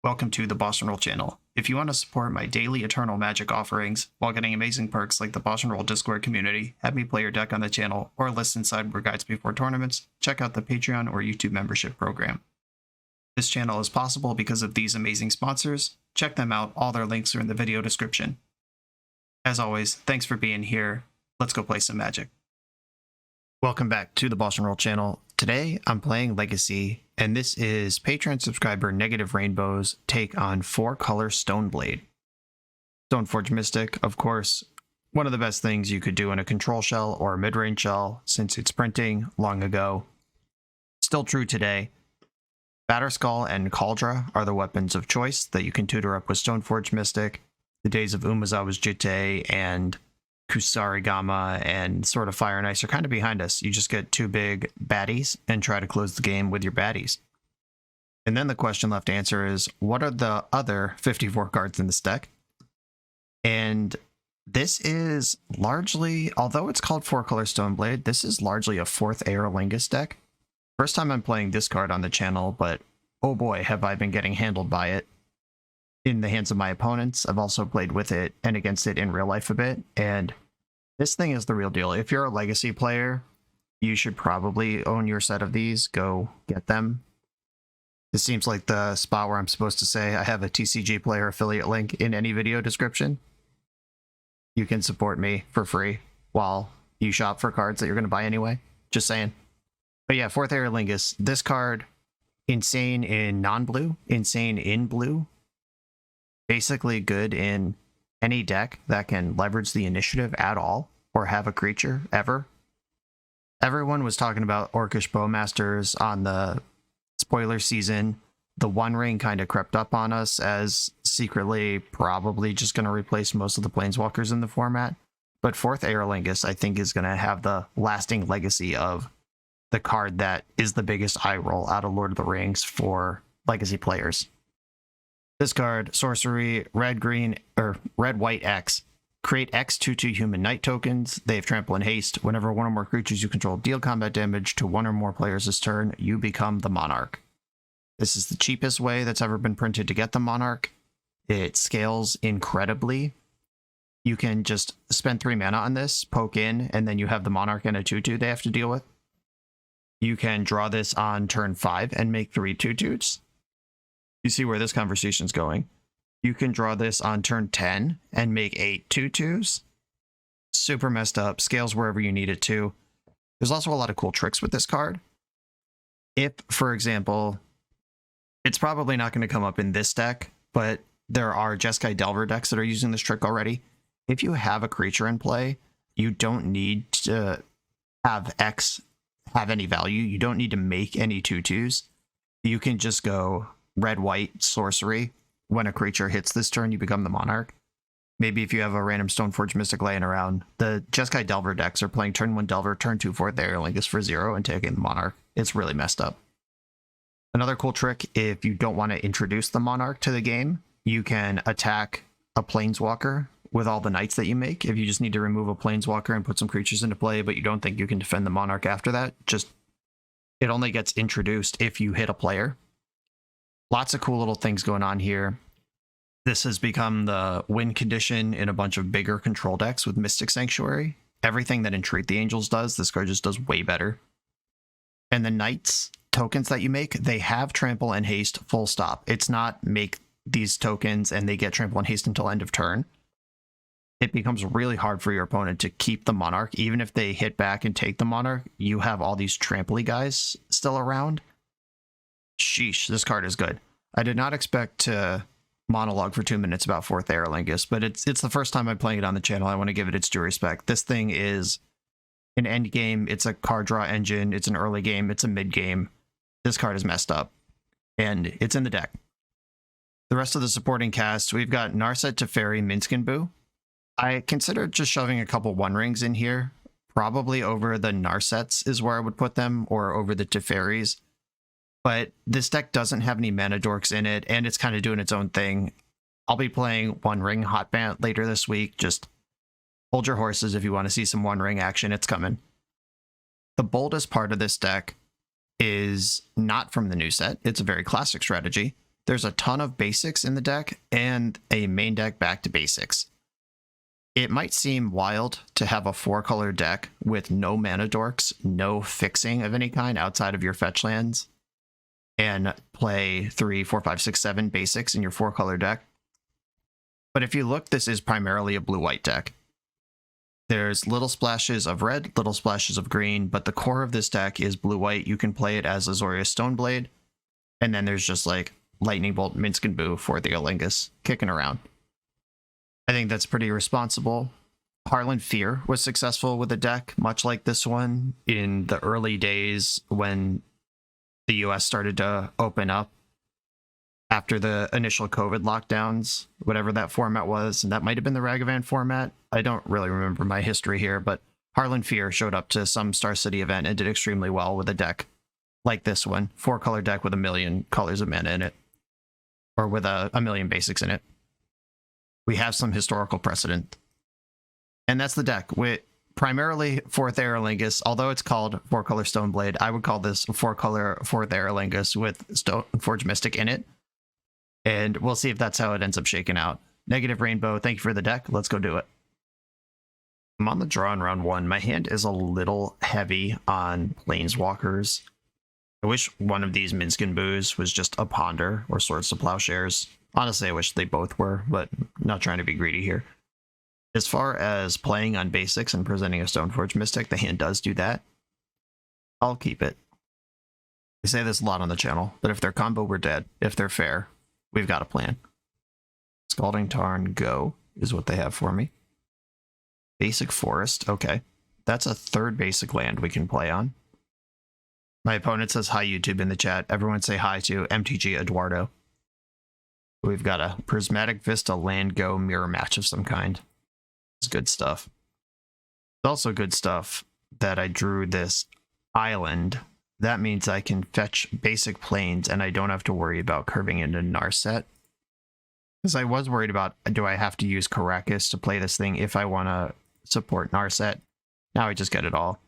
Welcome to the BoshNRoll channel. If you want to support my daily Eternal Magic offerings while getting amazing perks like the BoshNRoll Discord community, have me play your deck on the channel, or listen sideboard guides before tournaments, check out the Patreon or YouTube membership program. This channel is possible because of these amazing sponsors. Check them out, all their links are in the video description. As always, thanks for being here. Let's go play some Magic. Welcome back to the BoshNRoll channel. Today I'm playing Legacy, and this is Patreon subscriber Negative Rainbow's take on 4-color Stoneblade. Stoneforge Mystic, of course, one of the best things you could do in a control shell or a mid-range shell since it's printing long ago. Still true today. Batterskull and Kaldra are the weapons of choice that you can tutor up with Stoneforge Mystic. The days of Umezawa's Jitte and Kusarigama and Sword of Fire and Ice are kind of behind us. You just get 2 big baddies and try to close the game with your baddies. And then the question left to answer is, what are the other 54 cards in this deck? And this is largely, although it's called 4-color Stoneblade, this is largely a 4th EORLINGAS deck. First time I'm playing this card on the channel, but oh boy, have I been getting handled by it in the hands of my opponents. I've also played with it and against it in real life a bit, and this thing is the real deal. If you're a Legacy player, you should probably own your set of these. Go get them. This seems like the spot where I'm supposed to say I have a TCG player affiliate link in any video description. You can support me for free while you shop for cards that you're going to buy anyway. Just saying. But yeah, 4th EORLINGAS. This card, insane in non-blue, insane in blue. Basically good in any deck that can leverage the initiative at all or have a creature ever. Everyone was talking about Orcish Bowmasters on the spoiler season. The One Ring kind of crept up on us as secretly probably just going to replace most of the Planeswalkers in the format. But 4th EORLINGAS, I think, is going to have the lasting legacy of the card that is the biggest eye roll out of Lord of the Rings for Legacy players. This card, sorcery, red-white X. Create X 2/2 human knight tokens. They have trample and haste. Whenever one or more creatures you control deal combat damage to one or more players this turn, you become the Monarch. This is the cheapest way that's ever been printed to get the Monarch. It scales incredibly. You can just spend 3 mana on this, poke in, and then you have the Monarch and a 2/2 they have to deal with. You can draw this on turn 5 and make 3 2/2s. You see where this conversation's going. You can draw this on turn 10 and make 8 2/2s. Super messed up. Scales wherever you need it to. There's also a lot of cool tricks with this card. If, for example, it's probably not going to come up in this deck, but there are Jeskai Delver decks that are using this trick already. If you have a creature in play, you don't need to have X have any value. You don't need to make any 2/2s. You can just go red-white sorcery. When a creature hits this turn, you become the Monarch. Maybe if you have a random Stoneforge Mystic laying around, the Jeskai Delver decks are playing turn 1 Delver, turn 2 4th EORLINGAS for 0 and taking the Monarch. It's really messed up. Another cool trick, if you don't want to introduce the Monarch to the game, you can attack a Planeswalker with all the knights that you make. If you just need to remove a Planeswalker and put some creatures into play, but you don't think you can defend the Monarch after that, it only gets introduced if you hit a player. Lots of cool little things going on here. This has become the win condition in a bunch of bigger control decks with Mystic Sanctuary. Everything that Entreat the Angels does, this card just does way better. And the Knights tokens that you make, they have trample and haste full stop. It's not make these tokens and they get trample and haste until end of turn. It becomes really hard for your opponent to keep the Monarch. Even if they hit back and take the Monarch, you have all these trample guys still around. Sheesh, this card is good. I did not expect to monologue for 2 minutes about 4th EORLINGAS, but it's the first time I'm playing it on the channel. I want to give it its due respect. This thing is an end game. It's a card draw engine. It's an early game. It's a mid game. This card is messed up, and it's in the deck. The rest of the supporting cast, we've got Narset, Teferi, Minsc, and Boo. I considered just shoving a couple One Rings in here. Probably over the Narsets is where I would put them, or over the Teferis. But this deck doesn't have any mana dorks in it, and it's kind of doing its own thing. I'll be playing One Ring Hotband later this week. Just hold your horses if you want to see some One Ring action. It's coming. The boldest part of this deck is not from the new set. It's a very classic strategy. there's a ton of basics in the deck and a main deck back to basics. It might seem wild to have a 4-color deck with no mana dorks, no fixing of any kind outside of your fetch lands, and play 3, 4, 5, 6, 7 basics in your 4-color deck. But if you look, this is primarily a blue-white deck. There's little splashes of red, little splashes of green, but the core of this deck is blue-white. You can play it as Azorius Stoneblade, and then there's just like Lightning Bolt, Minsc, and Boo for the EORLINGAS kicking around. I think that's pretty responsible. Harlan Fear was successful with a deck much like this one in the early days when the US started to open up after the initial COVID lockdowns, whatever that format was, and that might have been the Ragavan format. I don't really remember my history here, but Harlan Fear showed up to some Star City event and did extremely well with a deck like this one. 4-color deck with 1 million colors of mana in it, or with a million basics in it. We have some historical precedent. And that's the deck. With primarily 4th EORLINGAS, although it's called 4-color Stoneblade, I would call this 4-color 4th EORLINGAS with Stoneforge Mystic in it. And we'll see if that's how it ends up shaking out. Negative Rainbow, thank you for the deck. Let's go do it. I'm on the draw in round 1. My hand is a little heavy on Planeswalkers. I wish one of these Minsc and Boos was just a Ponder or Swords to Plowshares. Honestly, I wish they both were, but I'm not trying to be greedy here. As far as playing on basics and presenting a Stoneforge Mystic, the hand does do that. I'll keep it. I say this a lot on the channel, but if they're combo, we're dead. If they're fair, we've got a plan. Scalding Tarn, go, is what they have for me. Basic Forest, okay. That's a 3rd basic land we can play on. My opponent says hi YouTube in the chat. Everyone say hi to MTG Eduardo. We've got a Prismatic Vista land go mirror match of some kind. It's good stuff. It's also good stuff that I drew this island. That means I can fetch basic planes and I don't have to worry about curving into Narset. Because I was worried about, do I have to use Karakas to play this thing if I want to support Narset? Now I just get it all.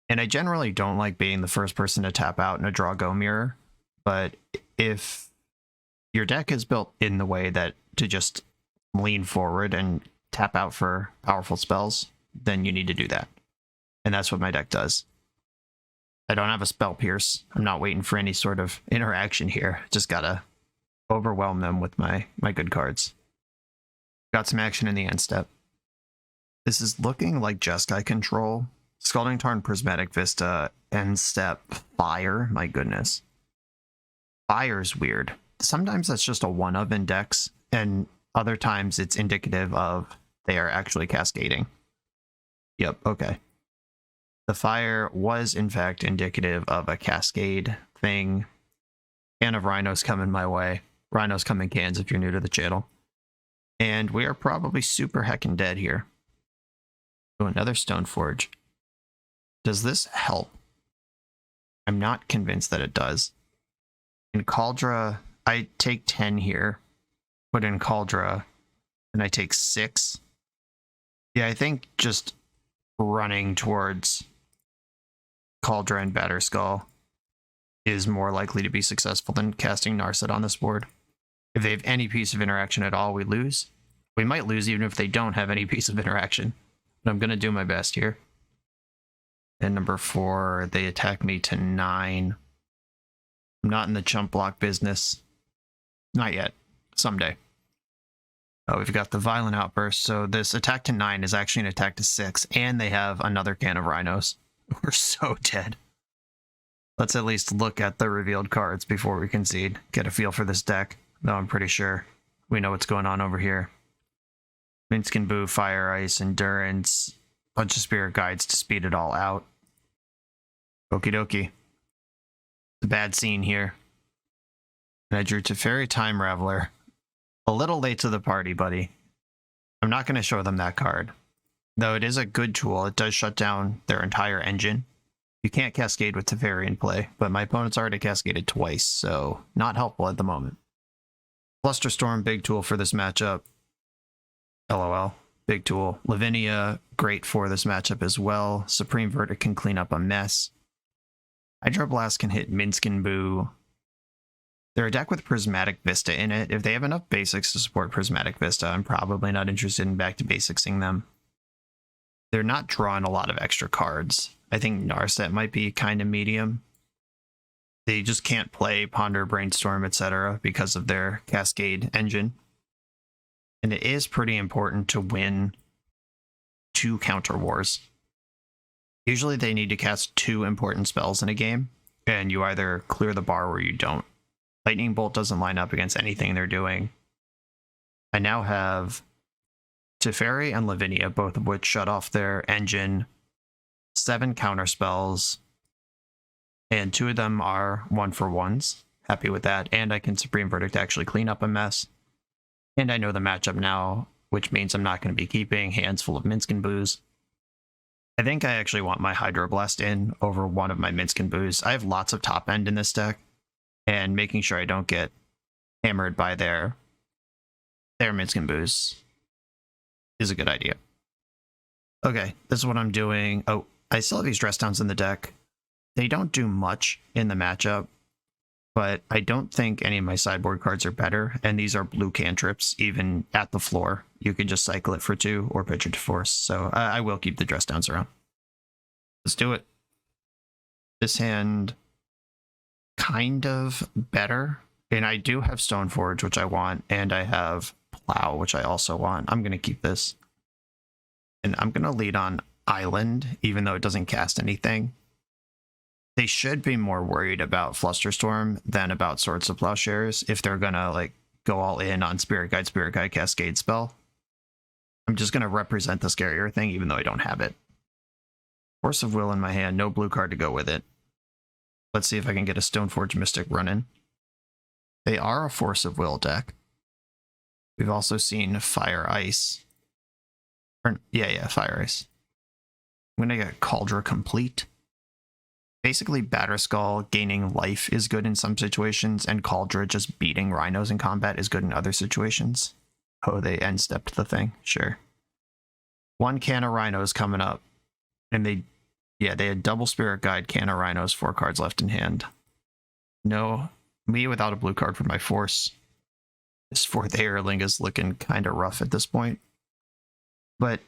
And I generally don't like being the first person to tap out in a draw go mirror, but if your deck is built in the way that to just lean forward and tap out for powerful spells, then you need to do that. And that's what my deck does. I don't have a Spell Pierce. I'm not waiting for any sort of interaction here. Just gotta overwhelm them with my good cards. Got some action in the end step. This is looking like Jeskai control. Scalding Tarn, Prismatic Vista, end step, Fire. My goodness. Fire's weird. Sometimes that's just a one-of in decks, and other times it's indicative of they are actually cascading. Yep, okay. The fire was, in fact, indicative of a cascade thing. Can of Rhinos coming my way. Rhinos come in cans if you're new to the channel. And we are probably super heckin' dead here. Oh, another Stoneforge. Does this help? I'm not convinced that it does. In Kaldra, I take 10 here. Put in Kaldra, and I take 6. Yeah, I think just running towards Kaldra and Batterskull is more likely to be successful than casting Narset on this board. If they have any piece of interaction at all, we lose. We might lose even if they don't have any piece of interaction. But I'm going to do my best here. And number 4, they attack me to 9. I'm not in the chump block business. Not yet. Someday. Oh, we've got the Violent Outburst. So this attack to 9 is actually an attack to 6. And they have another can of Rhinos. We're so dead. Let's at least look at the revealed cards before we concede. Get a feel for this deck. Though I'm pretty sure we know what's going on over here. Minsc and Boo, Fire, Ice, Endurance. Bunch of Spirit Guides to speed it all out. Okie dokie. A bad scene here. And I drew Teferi Time Raveler. A little late to the party, buddy. I'm not going to show them that card. Though it is a good tool, it does shut down their entire engine. You can't cascade with Teferi in play, but my opponent's already cascaded twice, so not helpful at the moment. Flusterstorm, big tool for this matchup. LOL, big tool. Lavinia, great for this matchup as well. Supreme Verdict can clean up a mess. Hydroblast can hit Minsc and Boo. They're a deck with Prismatic Vista in it. If they have enough basics to support Prismatic Vista, I'm probably not interested in back to basicsing them. They're not drawing a lot of extra cards. I think Narset might be kind of medium. They just can't play Ponder, Brainstorm, etc. because of their Cascade engine. And it is pretty important to win 2 counter wars. Usually they need to cast 2 important spells in a game, and you either clear the bar or you don't. Lightning Bolt doesn't line up against anything they're doing. I now have Teferi and Lavinia, both of which shut off their engine, 7 counter spells, and 2 of them are 1-for-1s. Happy with that, and I can Supreme Verdict to actually clean up a mess. And I know the matchup now, which means I'm not going to be keeping hands full of Minsc and Booze. I think I actually want my Hydroblast in over one of my Minsc and Booze. I have lots of top end in this deck, and making sure I don't get hammered by their Minsc and Booze is a good idea. Okay, this is what I'm doing. Oh, I still have these dress downs in the deck. They don't do much in the matchup, but I don't think any of my sideboard cards are better, and these are blue cantrips, even at the floor. You can just cycle it for 2 or pitch it to force, so I will keep the dress downs around. Let's do it. This hand, kind of better, and I do have Stoneforge, which I want, and I have Plow, which I also want. I'm going to keep this. And I'm going to lead on Island, even though it doesn't cast anything. They should be more worried about Flusterstorm than about Swords of Plowshares if they're gonna like go all in on Spirit Guide, Cascade spell. I'm just gonna represent the scarier thing even though I don't have it. Force of Will in my hand, no blue card to go with it. Let's see if I can get a Stoneforge Mystic running. They are a Force of Will deck. We've also seen Fire Ice. Yeah, Fire Ice. I'm gonna get Cauldron Complete. Basically, Batterskull gaining life is good in some situations, and Cauldron just beating rhinos in combat is good in other situations. Oh, they end stepped the thing. Sure. 1 can of rhinos coming up. And they had double Spirit Guide, can of rhinos, 4 cards left in hand. No, me without a blue card for my force. This 4th EORLINGAS is looking kind of rough at this point. But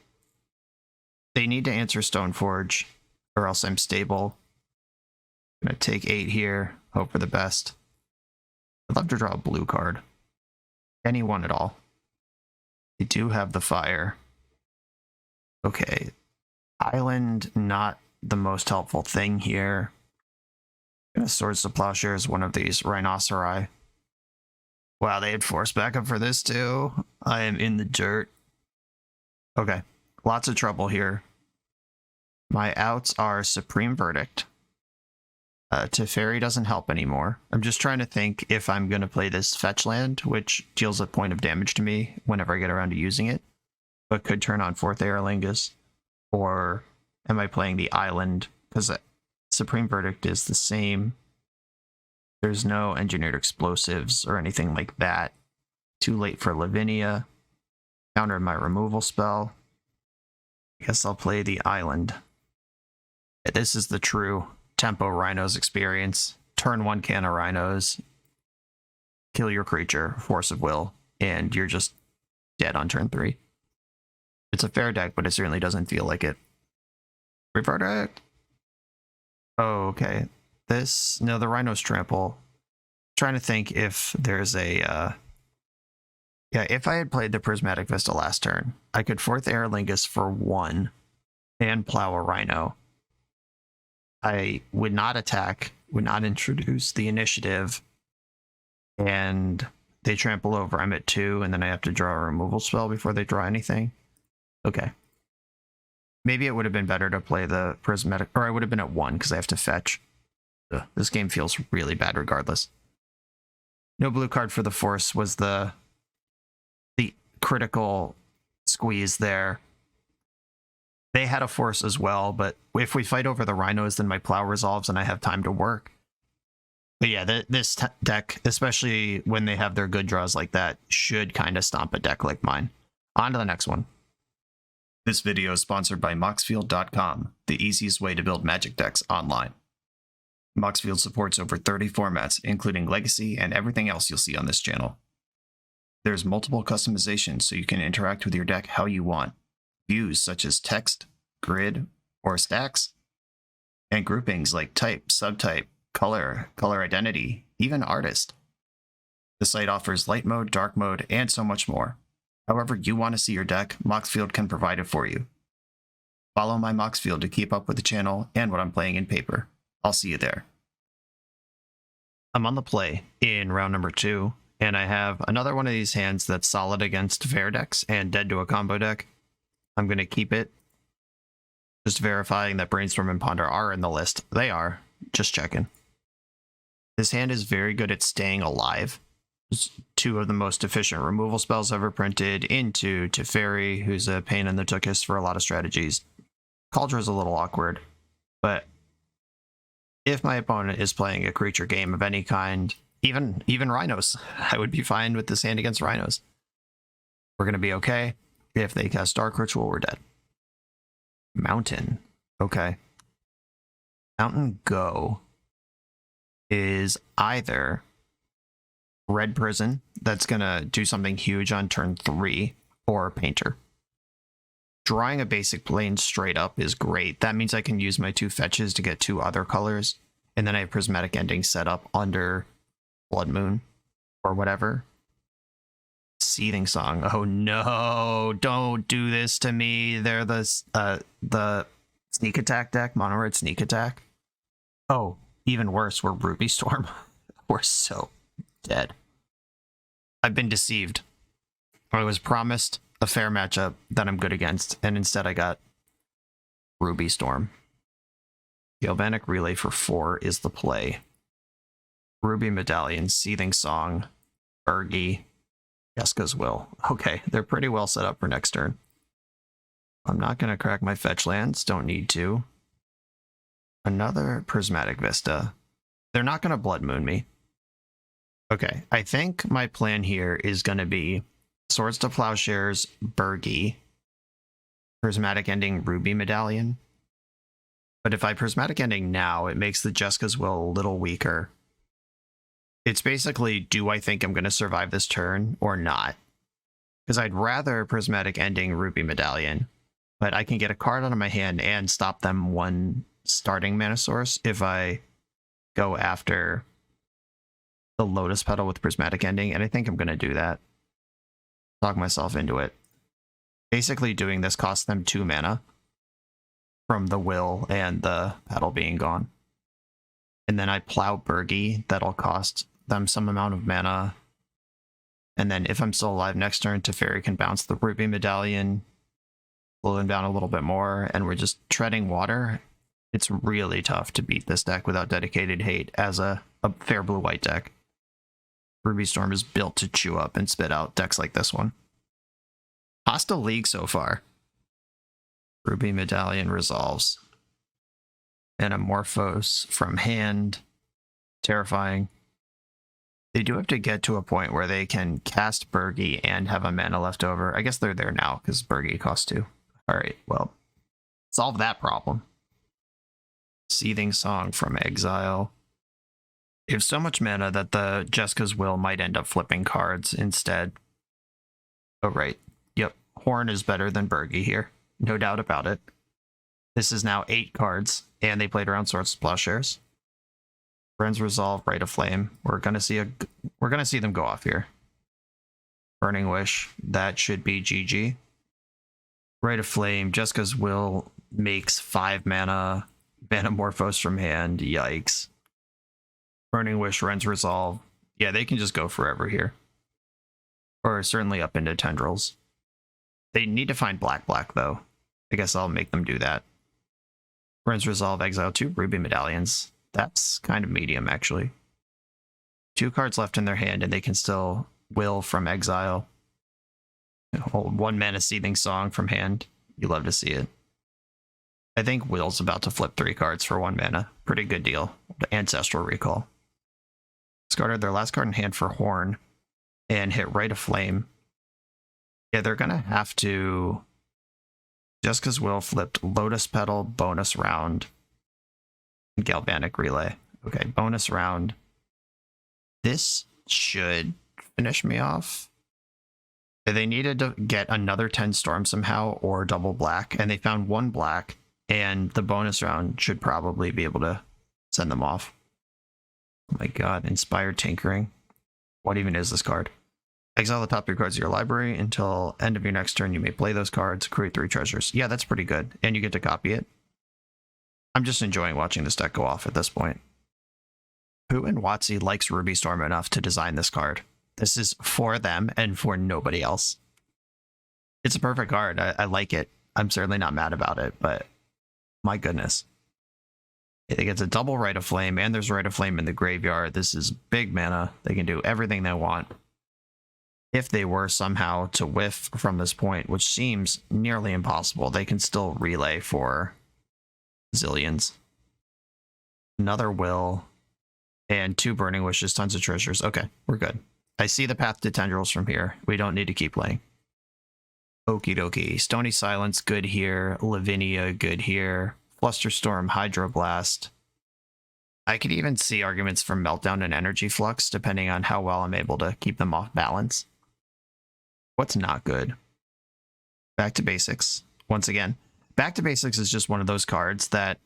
they need to answer Stoneforge, or else I'm stable. I'm going to take 8 here, hope for the best. I'd love to draw a blue card. Any one at all. They do have the fire. Okay. Island, not the most helpful thing here. I'm going to Swords to Plowshares one of these Rhinoceri. Wow, they had force backup for this too. I am in the dirt. Okay, lots of trouble here. My outs are Supreme Verdict. Teferi doesn't help anymore. I'm just trying to think if I'm going to play this fetch land, which deals a point of damage to me whenever I get around to using it, but could turn on 4th EORLINGAS. Or am I playing the Island? Because Supreme Verdict is the same. There's no Engineered Explosives or anything like that. Too late for Lavinia. Countered my removal spell. I guess I'll play the Island. This is the true Tempo Rhinos experience. Turn 1 can of rhinos, kill your creature, Force of Will, and you're just dead on turn 3. It's a fair deck, but it certainly doesn't feel like it. Verdict. Oh, okay. The Rhinos Trample. Trying to think if there's a, if I had played the Prismatic Vista last turn, I could 4th EORLINGAS for 1 and plow a Rhino. I would not attack, would not introduce the initiative, and they trample over. I'm at 2, and then I have to draw a removal spell before they draw anything. Okay. Maybe it would have been better to play the Prismatic, or I would have been at 1 because I have to fetch. Ugh, this game feels really bad regardless. No blue card for the Force was the critical squeeze there. They had a Force as well, but if we fight over the Rhinos, then my Plow resolves and I have time to work. But yeah, this deck, especially when they have their good draws like that, should kind of stomp a deck like mine. On to the next one. This video is sponsored by Moxfield.com, the easiest way to build Magic decks online. Moxfield supports over 30 formats, including Legacy and everything else you'll see on this channel. There's multiple customizations so you can interact with your deck how you want. Views such as text, grid, or stacks, and groupings like type, subtype, color, color identity, even artist. The site offers light mode, dark mode, and so much more. However you want to see your deck, Moxfield can provide it for you. Follow my Moxfield to keep up with the channel and what I'm playing in paper. I'll see you there. I'm on the play in round number 2, and I have another one of these hands that's solid against fair decks and dead to a combo deck. I'm going to keep it. Just verifying that Brainstorm and Ponder are in the list. They are. Just checking. This hand is very good at staying alive. It's 2 of the most efficient removal spells ever printed into Teferi, who's a pain in the tuchus for a lot of strategies. Caldra's a little awkward, but if my opponent is playing a creature game of any kind, even Rhinos, I would be fine with this hand against Rhinos. We're going to be okay. If they cast Dark Ritual, we're dead. Mountain. Okay. Mountain Go is either Red Prison, that's going to do something huge on turn 3, or Painter. Drawing a basic plane straight up is great. That means I can use my 2 fetches to get 2 other colors, and then I have Prismatic Ending set up under Blood Moon, or whatever. Seething Song. Oh no, don't do this to me. They're the Sneak Attack deck, Mono Red Sneak Attack. Oh, even worse, we're Ruby Storm. We're so dead. I've been deceived. I was promised a fair matchup that I'm good against, and instead I got Ruby Storm. Galvanic Relay for 4 is the play. Ruby Medallion, Seething Song, Bergie, Jeska's Will. Okay, they're pretty well set up for next turn. I'm not going to crack my fetch lands, don't need to. Another Prismatic Vista. They're not going to Blood Moon me. Okay, I think my plan here is going to be Swords to Plowshares, Bergie, Prismatic Ending, Ruby Medallion. But if I Prismatic Ending now, it makes the Jeska's Will a little weaker. It's basically, do I think I'm going to survive this turn or not? Because I'd rather Prismatic Ending Ruby Medallion, but I can get a card out of my hand and stop them 1 starting mana source if I go after the Lotus Petal with Prismatic Ending, and I think I'm going to do that. Talk myself into it. Basically doing this costs them 2 mana from the Will and the Petal being gone. And then I plow Bergie, that'll cost them some amount of mana. And then if I'm still alive next turn, Teferi can bounce the Ruby Medallion, slow them down a little bit more, and we're just treading water. It's really tough to beat this deck without dedicated hate as a fair blue-white deck. Ruby Storm is built to chew up and spit out decks like this one. Hostile League so far. Ruby Medallion resolves. Anamorphose from hand. Terrifying. They do have to get to a point where they can cast Bergie and have a mana left over. I guess they're there now because Bergie costs 2. Alright, well, solve that problem. Seething Song from Exile. They have so much mana that the Jeska's Will might end up flipping cards instead. Oh, right. Yep. Horn is better than Bergie here. No doubt about it. This is now 8 cards, and they played around Swords to Plowshares. Friends Resolve, Rite of Flame. We're gonna see them go off here. Burning Wish. That should be GG. Rite of Flame. Jeska's Will makes 5 mana. Anamorphose from hand. Yikes. Burning Wish, Ren's Resolve. Yeah, they can just go forever here. Or certainly up into Tendrils. They need to find black, though. I guess I'll make them do that. Ren's Resolve, exile 2 Ruby Medallions. That's kind of medium, actually. 2 cards left in their hand, and they can still will from exile. Hold 1 mana Seething Song from hand. You love to see it. I think Will's about to flip 3 cards for 1 mana. Pretty good deal. Ancestral Recall. Discarded their last card in hand for Horn and hit Rite of Flame. Yeah, they're going to have to... Jeska's Will flipped Lotus Petal, bonus round, and Galvanic Relay. Okay, bonus round. This should finish me off. They needed to get another 10 storm somehow or double black, and they found one black, and the bonus round should probably be able to send them off. Oh my god, Inspired Tinkering. What even is this card? Exile the top 3 cards of your library. Until end of your next turn, you may play those cards, create 3 treasures. Yeah, that's pretty good, and you get to copy it. I'm just enjoying watching this deck go off at this point. Who in WotC likes Ruby Storm enough to design this card? This is for them and for nobody else. It's a perfect card. I like it. I'm certainly not mad about it, but my goodness. It gets a double Rite of Flame, and there's Rite of Flame in the graveyard. This is big mana. They can do everything they want. If they were somehow to whiff from this point, which seems nearly impossible, they can still relay for zillions. Another Will, and 2 Burning Wishes, tons of treasures. Okay, we're good. I see the path to Tendrils from here. We don't need to keep playing. Okie dokie. Stony Silence, good here. Lavinia, good here. Flusterstorm, Hydroblast. I could even see arguments for Meltdown and Energy Flux, depending on how well I'm able to keep them off balance. What's not good? Back to Basics. Once again, Back to Basics is just one of those cards that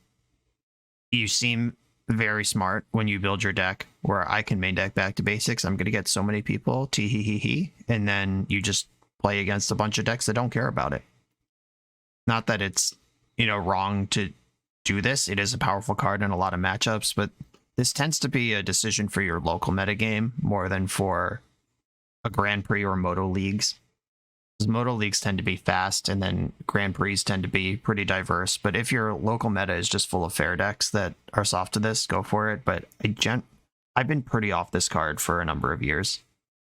you seem very smart when you build your deck, where I can main deck Back to Basics. I'm going to get so many people, tee-hee-hee-hee, and then you just play against a bunch of decks that don't care about it. Not that it's, wrong to do this. It is a powerful card in a lot of matchups, but this tends to be a decision for your local metagame more than for a Grand Prix or Moto Leagues. Because Moto Leagues tend to be fast, and then Grand Prix tend to be pretty diverse. But if your local meta is just full of fair decks that are soft to this, go for it. But I've been pretty off this card for a number of years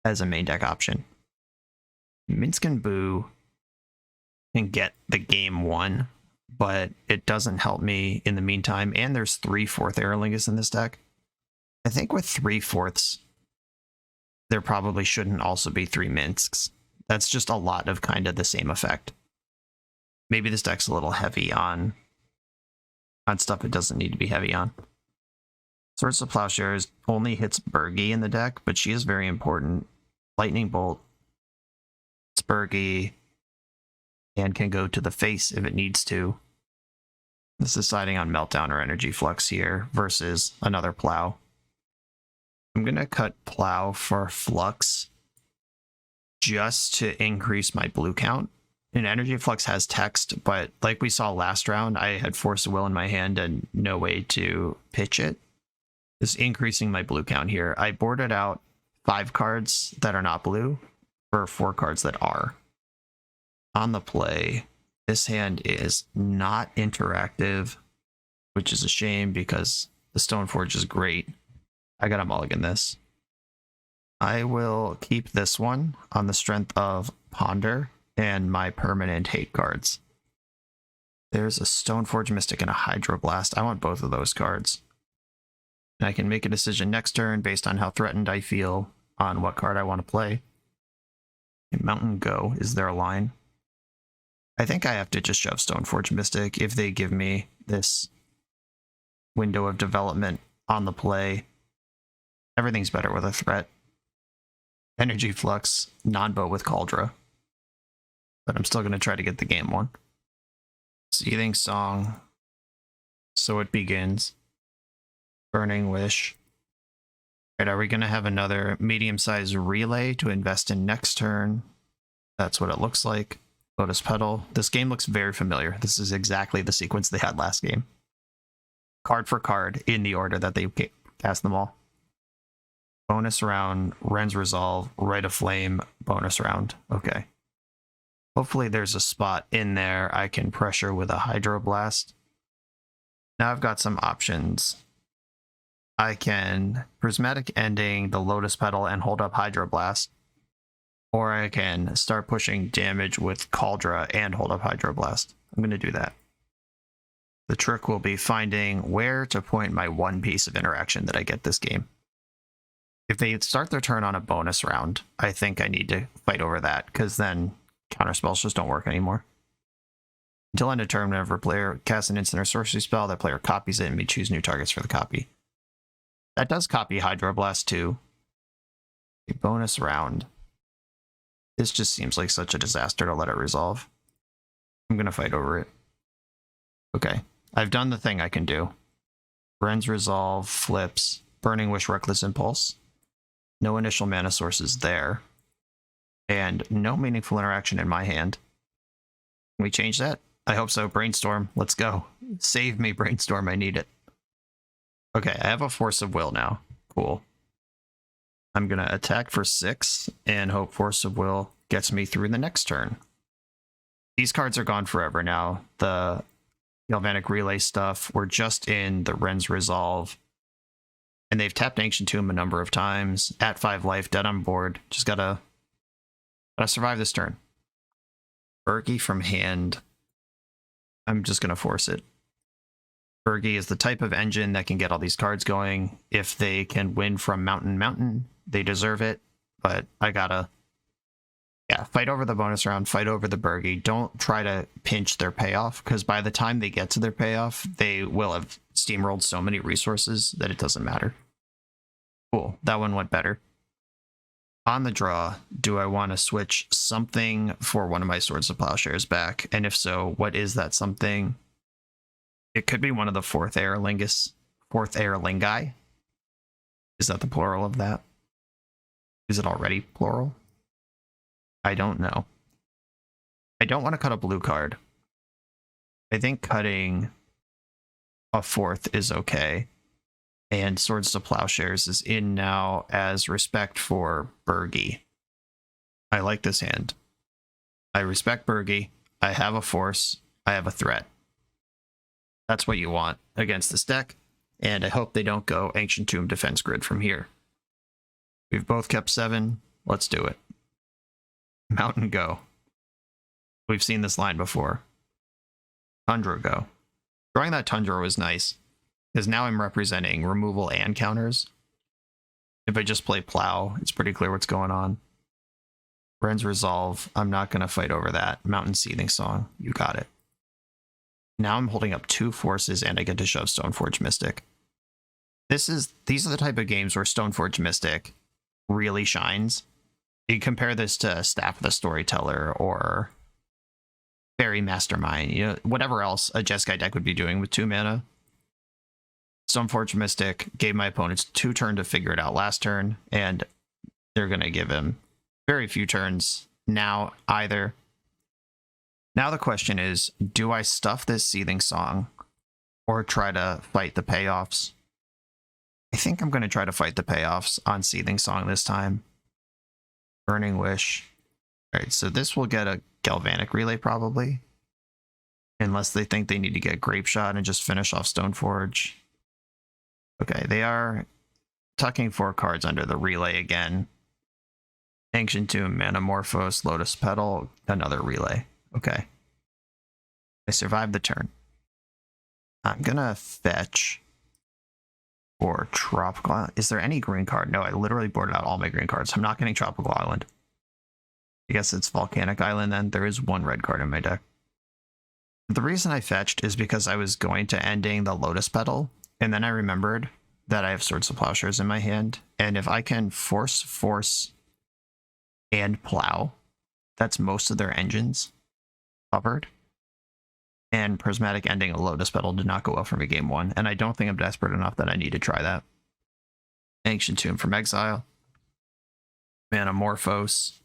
as a main deck option. Minsc and Boo can get the game won, but it doesn't help me in the meantime. And there's 3/4 EORLINGAS in this deck. I think with 3/4, there probably shouldn't also be 3 Minscs. That's just a lot of kind of the same effect. Maybe this deck's a little heavy on stuff it doesn't need to be heavy on. Swords of Plowshares only hits Bergie in the deck, but she is very important. Lightning Bolt, it's Bergie, and can go to the face if it needs to. This is deciding on Meltdown or Energy Flux here versus another Plow. I'm going to cut Plow for Flux just to increase my blue count. And Energy Flux has text, but like we saw last round, I had Force of Will in my hand and no way to pitch it. Just increasing my blue count here. I boarded out 5 cards that are not blue for 4 cards that are. On the play, this hand is not interactive, which is a shame because the Stoneforge is great. I gotta mulligan this. I will keep this one on the strength of Ponder and my permanent hate cards. There's a Stoneforge Mystic and a Hydroblast. I want both of those cards. And I can make a decision next turn based on how threatened I feel on what card I want to play. And Mountain Go, is there a line? I think I have to just shove Stoneforge Mystic if they give me this window of development on the play. Everything's better with a threat. Energy Flux, non-boat with Cauldra. But I'm still going to try to get the game one. Seething Song. So it begins. Burning Wish. Right, are we going to have another medium-sized relay to invest in next turn? That's what it looks like. Lotus Petal. This game looks very familiar. This is exactly the sequence they had last game. Card for card in the order that they cast them all. Bonus round, Ren's Resolve, Rite of Flame, bonus round. Okay. Hopefully there's a spot in there I can pressure with a Hydroblast. Now I've got some options. I can Prismatic Ending the Lotus Petal and hold up Hydroblast. Or I can start pushing damage with Cauldra and hold up Hydroblast. I'm going to do that. The trick will be finding where to point my one piece of interaction that I get this game. If they start their turn on a bonus round, I think I need to fight over that, because then counterspells just don't work anymore. Until end of turn, whenever a player casts an instant or sorcery spell, that player copies it and may choose new targets for the copy. That does copy Hydroblast too. A bonus round. This just seems like such a disaster to let it resolve. I'm gonna fight over it. Okay, I've done the thing I can do. Bren's Resolve, flips, Burning Wish, Reckless Impulse. No initial mana sources there. And no meaningful interaction in my hand. Can we change that? I hope so. Brainstorm, let's go. Save me, Brainstorm, I need it. Okay, I have a Force of Will now. Cool. I'm gonna attack for 6 and hope Force of Will gets me through the next turn. These cards are gone forever now. The Galvanic Relay stuff, we're just in the Ren's Resolve. And they've tapped Ancient Tomb a number of times. At 5 life, dead on board. Just gotta survive this turn. Bergie from hand. I'm just gonna force it. Bergie is the type of engine that can get all these cards going. If they can win from Mountain, they deserve it. But I gotta, fight over the bonus round, fight over the Bergie. Don't try to pinch their payoff, because by the time they get to their payoff, they will have steamrolled so many resources that it doesn't matter. Cool, that one went better. On the draw, do I want to switch something for one of my Swords of Plowshares back? And if so, what is that something? It could be one of the fourth EORLingas. Is that the plural of that? Is it already plural? I don't know. I don't want to cut a blue card. I think cutting a 4th is okay. And Swords to Plowshares is in now as respect for Bergie. I like this hand. I respect Bergie. I have a force. I have a threat. That's what you want against this deck. And I hope they don't go Ancient Tomb Defense Grid from here. We've both kept 7. Let's do it. Mountain go. We've seen this line before. Tundra go. Drawing that Tundra was nice, because now I'm representing removal and counters. If I just play Plow, it's pretty clear what's going on. Bren's Resolve, I'm not going to fight over that. Mountain Seething Song, you got it. Now I'm holding up 2 forces and I get to shove Stoneforge Mystic. These are the type of games where Stoneforge Mystic really shines. You compare this to Staff of the Storyteller or Fairy Mastermind, whatever else a Jeskai deck would be doing with 2 mana. Stoneforge Mystic gave my opponents 2 turns to figure it out last turn, and they're going to give him very few turns now either. Now the question is, do I stuff this Seething Song or try to fight the payoffs? I think I'm going to try to fight the payoffs on Seething Song this time. Burning Wish. Alright, so this will get a Galvanic Relay probably. Unless they think they need to get Grape Shot and just finish off Stoneforge. Okay, they are tucking 4 cards under the Relay again. Ancient Tomb, Manamorphose, Lotus Petal, another Relay. Okay. I survived the turn. I'm gonna fetch for Tropical Island. Is there any green card? No, I literally boarded out all my green cards. I'm not getting Tropical Island. I guess it's Volcanic Island then. There is 1 red card in my deck. The reason I fetched is because I was going to ending the Lotus Petal, and then I remembered that I have Swords of Plowshares in my hand, and if I can force, and Plow, that's most of their engines covered. And Prismatic ending a Lotus Petal did not go well for me game 1, and I don't think I'm desperate enough that I need to try that. Ancient Tomb from Exile. Manamorphose.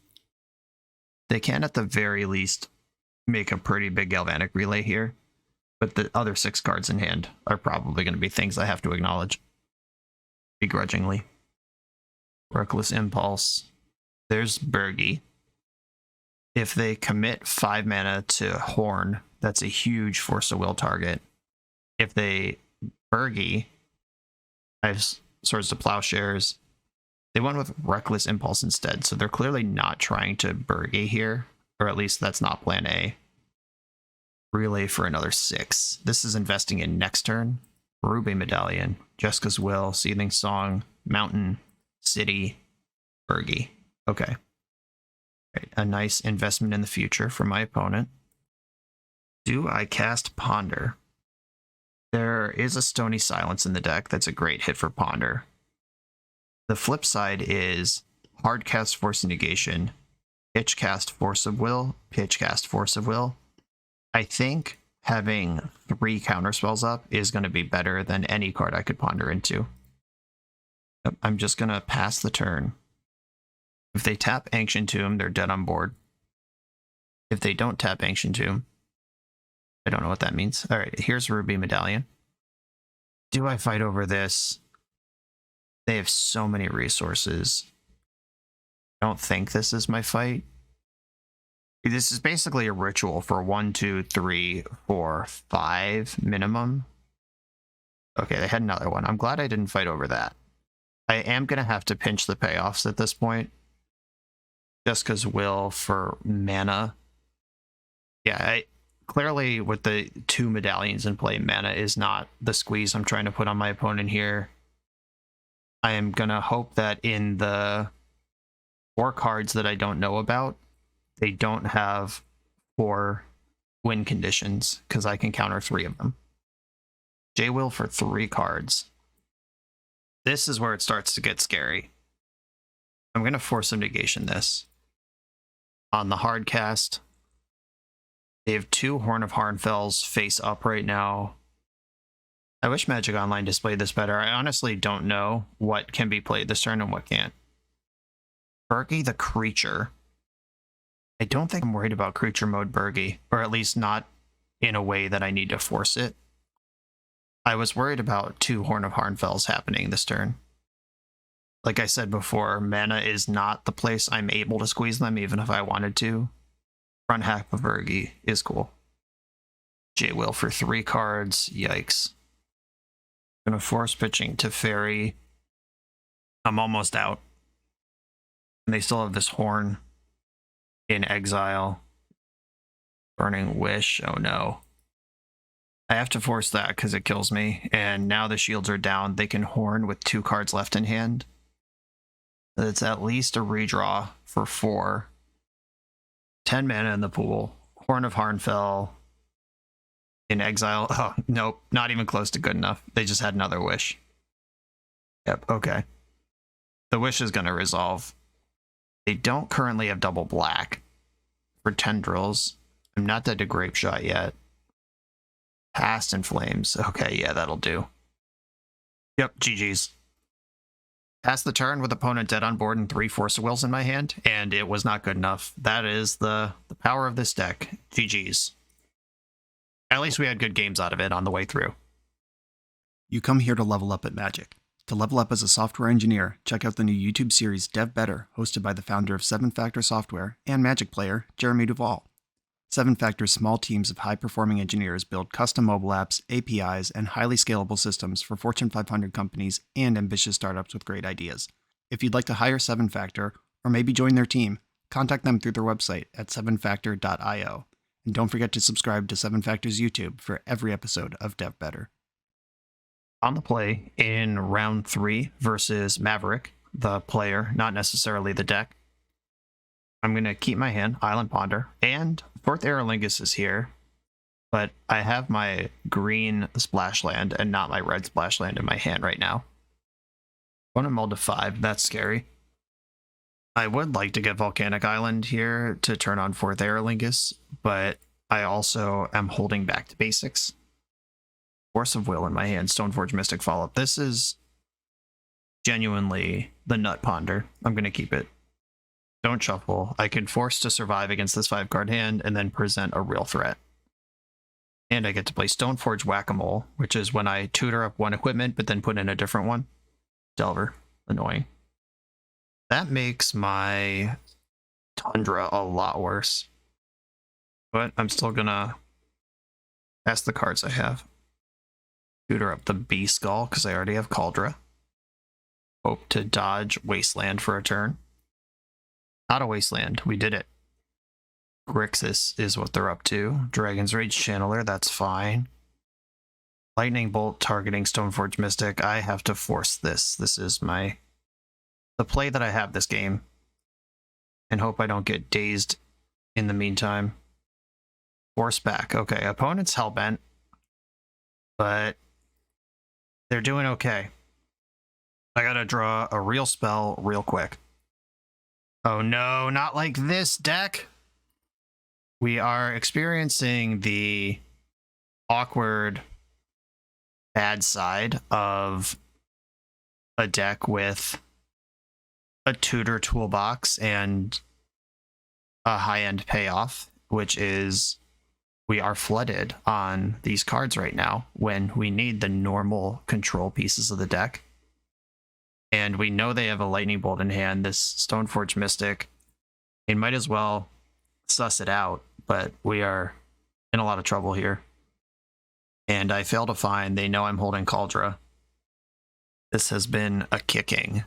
They can at the very least make a pretty big Galvanic Relay here, but the other 6 cards in hand are probably going to be things I have to acknowledge. Begrudgingly. Reckless Impulse. There's Bergie. If they commit 5 mana to Horn, that's a huge Force of Will target. If they Bergie, I have Swords to Plowshares. They went with Reckless Impulse instead, so they're clearly not trying to Bergie here, or at least that's not plan A. Relay for another 6. This is investing in next turn. Ruby Medallion, Jessica's Will, Seething Song, Mountain, City, Bergie. Okay. Right, a nice investment in the future for my opponent. Do I cast Ponder? There is a Stony Silence in the deck that's a great hit for Ponder. The flip side is hard cast Force of Negation, pitch cast Force of Will, pitch cast Force of Will. I think having 3 counterspells up is going to be better than any card I could ponder into. I'm just going to pass the turn. If they tap Ancient Tomb, they're dead on board. If they don't tap Ancient Tomb, I don't know what that means. All right, here's Ruby Medallion. Do I fight over this? They have so many resources. I don't think this is my fight. This is basically a ritual for 1, 2, 3, 4, 5 minimum. Okay, they had another one. I'm glad I didn't fight over that. I am going to have to pinch the payoffs at this point. Just because Will for mana. Yeah, clearly with the 2 medallions in play, mana is not the squeeze I'm trying to put on my opponent here. I am going to hope that in the 4 cards that I don't know about, they don't have 4 win conditions, because I can counter 3 of them. J-Will for 3 cards. This is where it starts to get scary. I'm going to Force of Negation this. On the hard cast, they have 2 Horn of Harnfells face up right now. I wish Magic Online displayed this better. I honestly don't know what can be played this turn and what can't. Bergie the Creature. I don't think I'm worried about Creature mode Bergie, or at least not in a way that I need to force it. I was worried about 2 Horn of Harnfells happening this turn. Like I said before, mana is not the place I'm able to squeeze them, even if I wanted to. Front half of Bergie is cool. J-Will for 3 cards. Yikes. Gonna force pitching to Fairy. I'm almost out. And they still have this Horn in exile. Burning Wish. Oh no. I have to force that because it kills me. And now the shields are down. They can Horn with 2 cards left in hand. It's at least a redraw for 4. 10 mana in the pool. Horn of Harnfell in exile. Oh, nope. Not even close to good enough. They just had another wish. Yep, okay. The wish is going to resolve. They don't currently have double black for Tendrils. I'm not dead to Grape Shot yet. Past in Flames. Okay, yeah, that'll do. Yep, GG's. Pass the turn with opponent dead on board and 3 Force of Wills in my hand, and it was not good enough. That is the power of this deck. GG's. At least we had good games out of it on the way through. You come here to level up at Magic. To level up as a software engineer, check out the new YouTube series Dev Better, hosted by the founder of 7-Factor Software and Magic player, Jeremy Duvall. 7-Factor's small teams of high-performing engineers build custom mobile apps, APIs, and highly scalable systems for Fortune 500 companies and ambitious startups with great ideas. If you'd like to hire 7-Factor, or maybe join their team, contact them through their website at 7factor.io. And don't forget to subscribe to 7-Factor's YouTube for every episode of Dev Better. On the play in round 3 versus Maverick, the player, not necessarily the deck, I'm going to keep my hand, Island Ponder, and 4th EORLINGAS is here, but I have my green Splashland and not my red Splashland in my hand right now. Want to mull to 5, that's scary. I would like to get Volcanic Island here to turn on 4th EORLINGAS, but I also am holding back to basics. Force of Will in my hand, Stoneforge Mystic Follow-Up. This is genuinely the nut ponder. I'm going to keep it. Don't shuffle. I can force to survive against this 5-card hand and then present a real threat. And I get to play Stoneforge Whack-A-Mole, which is when I tutor up one equipment but then put in a different one. Delver. Annoying. That makes my Tundra a lot worse. But I'm still gonna pass the cards I have. Tutor up the Bee Skull because I already have Cauldra. Hope to dodge Wasteland for a turn. Not a Wasteland. We did it. Grixis is what they're up to. Dragon's Rage Channeler, that's fine. Lightning Bolt targeting Stoneforge Mystic. I have to force this. This is the play that I have this game. And hope I don't get dazed in the meantime. Force back. Okay, opponent's Hellbent. But they're doing okay. I gotta draw a real spell real quick. Oh no, not like this deck! We are experiencing the awkward bad side of a deck with a tutor toolbox and a high-end payoff, which is we are flooded on these cards right now when we need the normal control pieces of the deck. And we know they have a Lightning Bolt in hand, this Stoneforge Mystic. They might as well suss it out, but we are in a lot of trouble here. And I fail to find, they know I'm holding Cauldra. This has been a kicking.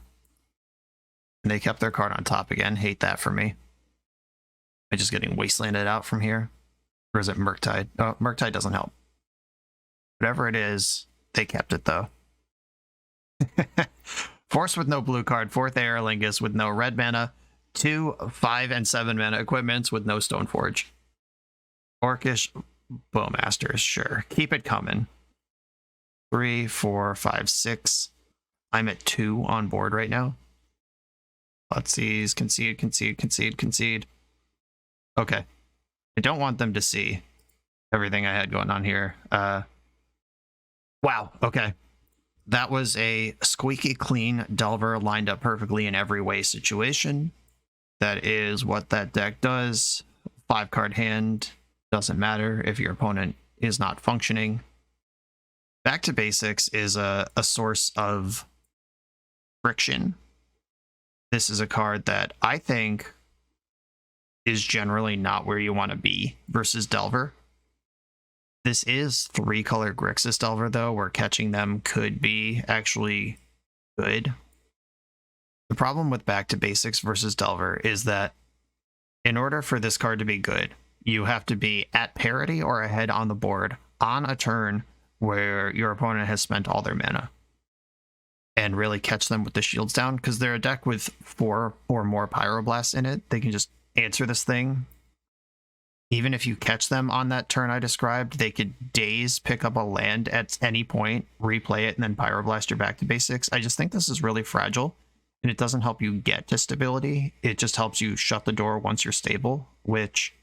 And they kept their card on top again. Hate that for me. Am I just getting wastelanded out from here? Or is it Murktide? Oh, Murktide doesn't help. Whatever it is, they kept it though. Force with no blue card, 4th EORLINGAS with no red mana, 2, 5, and 7 mana equipments with no Stoneforge. Orcish Bowmasters, sure. Keep it coming. 3, 4, 5, 6. I'm at 2 on board right now. Let's see, concede, concede, concede, concede. Okay. I don't want them to see everything I had going on here. Wow, okay. That was a squeaky clean Delver lined up perfectly in every way situation. That is what that deck does. 5-card hand, doesn't matter if your opponent is not functioning. Back to Basics is a source of friction. This is a card that I think is generally not where you want to be versus Delver. This is 3-color Grixis Delver, though, where catching them could be actually good. The problem with Back to Basics versus Delver is that in order for this card to be good, you have to be at parity or ahead on the board on a turn where your opponent has spent all their mana. And really catch them with the shields down, because they're a deck with 4 or more Pyroblasts in it. They can just answer this thing. Even if you catch them on that turn I described, they could daze, pick up a land at any point, replay it, and then Pyroblast your Back to Basics. I just think this is really fragile, and it doesn't help you get to stability. It just helps you shut the door once you're stable, which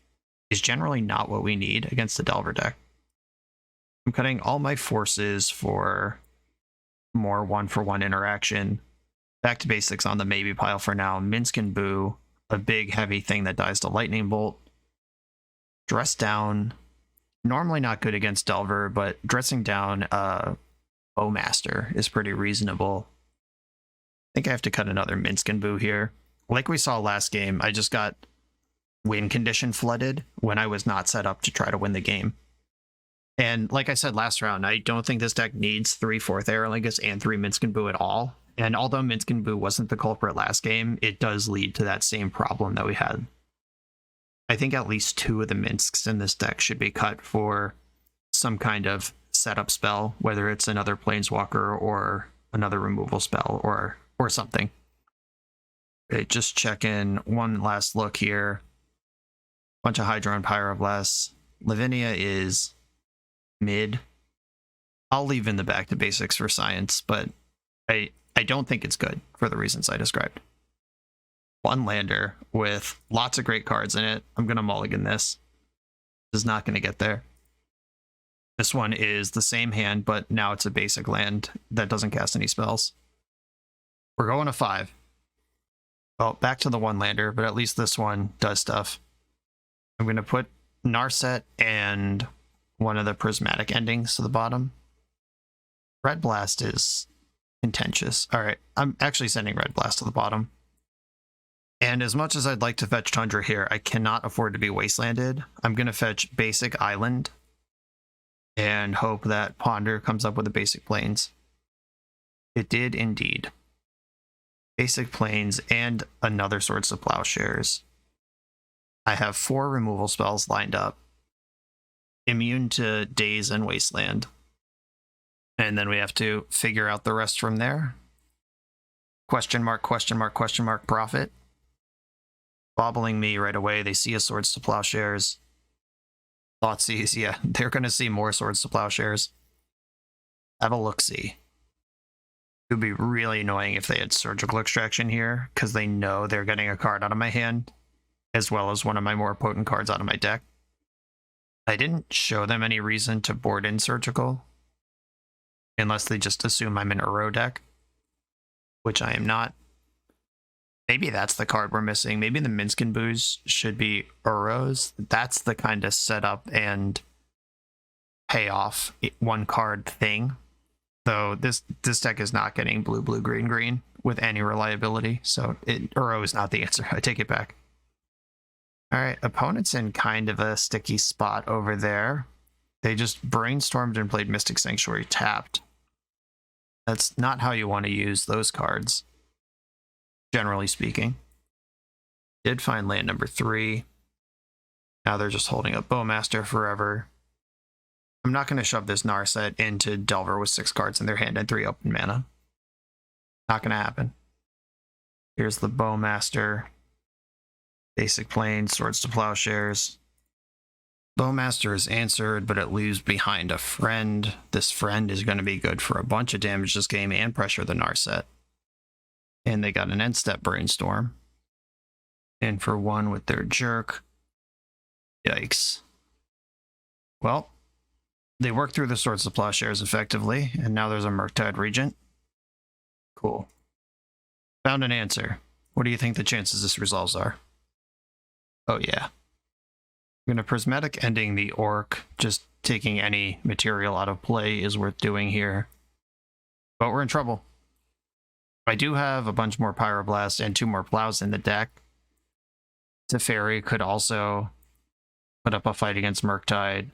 is generally not what we need against the Delver deck. I'm cutting all my forces for more 1-for-1 interaction. Back to Basics on the maybe pile for now. Minsc and Boo, a big heavy thing that dies to Lightning Bolt. Dress down, normally not good against Delver, but dressing down Bowmaster is pretty reasonable. I think I have to cut another Minsc and Boo here. Like we saw last game, I just got win condition flooded when I was not set up to try to win the game. And like I said last round, I don't think this deck needs 3 4th EORLINGAS and 3 Minsc and Boo at all. And although Minsc and Boo wasn't the culprit last game, it does lead to that same problem that we had. I think at least 2 of the Minscs in this deck should be cut for some kind of setup spell, whether it's another Planeswalker or another removal spell or something. Okay, just check in one last look here. Bunch of Hydra and Pyroblasts. Lavinia is mid. I'll leave in the Back to Basics for science, but I don't think it's good for the reasons I described. 1 lander with lots of great cards in it. I'm going to mulligan this. This is not going to get there. This one is the same hand, but now it's a basic land that doesn't cast any spells. We're going to 5. Well, back to the 1 lander, but at least this one does stuff. I'm going to put Narset and one of the prismatic endings to the bottom. Red Blast is contentious. All right, I'm actually sending Red Blast to the bottom. And as much as I'd like to fetch Tundra here, I cannot afford to be wastelanded. I'm going to fetch Basic Island and hope that Ponder comes up with a Basic Plains. It did indeed. Basic Plains and another Swords to Plowshares. I have 4 removal spells lined up. Immune to Daze and Wasteland. And then we have to figure out the rest from there. Question mark, question mark, question mark, Profit. Bobbling me right away. They see a Swords to Plowshares. Thoughtseize, yeah, they're going to see more Swords to Plowshares. Have a look-see. It would be really annoying if they had Surgical Extraction here, because they know they're getting a card out of my hand, as well as one of my more potent cards out of my deck. I didn't show them any reason to board in Surgical, unless they just assume I'm an Uro deck, which I am not. Maybe that's the card we're missing. Maybe the Minsc and Booze should be Uros. That's the kind of setup and payoff one card thing. Though this deck is not getting blue, blue, green, green with any reliability. So Uro is not the answer. I take it back. All right, opponent's in kind of a sticky spot over there. They just brainstormed and played Mystic Sanctuary tapped. That's not how you want to use those cards, generally speaking. Did find land number 3. Now they're just holding up Bowmaster forever. I'm not going to shove this Narset into Delver with 6 cards in their hand and 3 open mana. Not going to happen. Here's the Bowmaster. Basic Plane, Swords to Plowshares. Bowmaster is answered, but it leaves behind a friend. This friend is going to be good for a bunch of damage this game and pressure the Narset. And they got an end step Brainstorm. In for 1 with their Jerk. Yikes. Well, they worked through the Swords to Plowshares effectively, and now there's a Murktide Regent. Cool. Found an answer. What do you think the chances this resolves are? Oh yeah. I'm going to Prismatic Ending the Orc. Just taking any material out of play is worth doing here. But we're in trouble. I do have a bunch more Pyroblast and 2 more Plows in the deck. Teferi could also put up a fight against Murktide.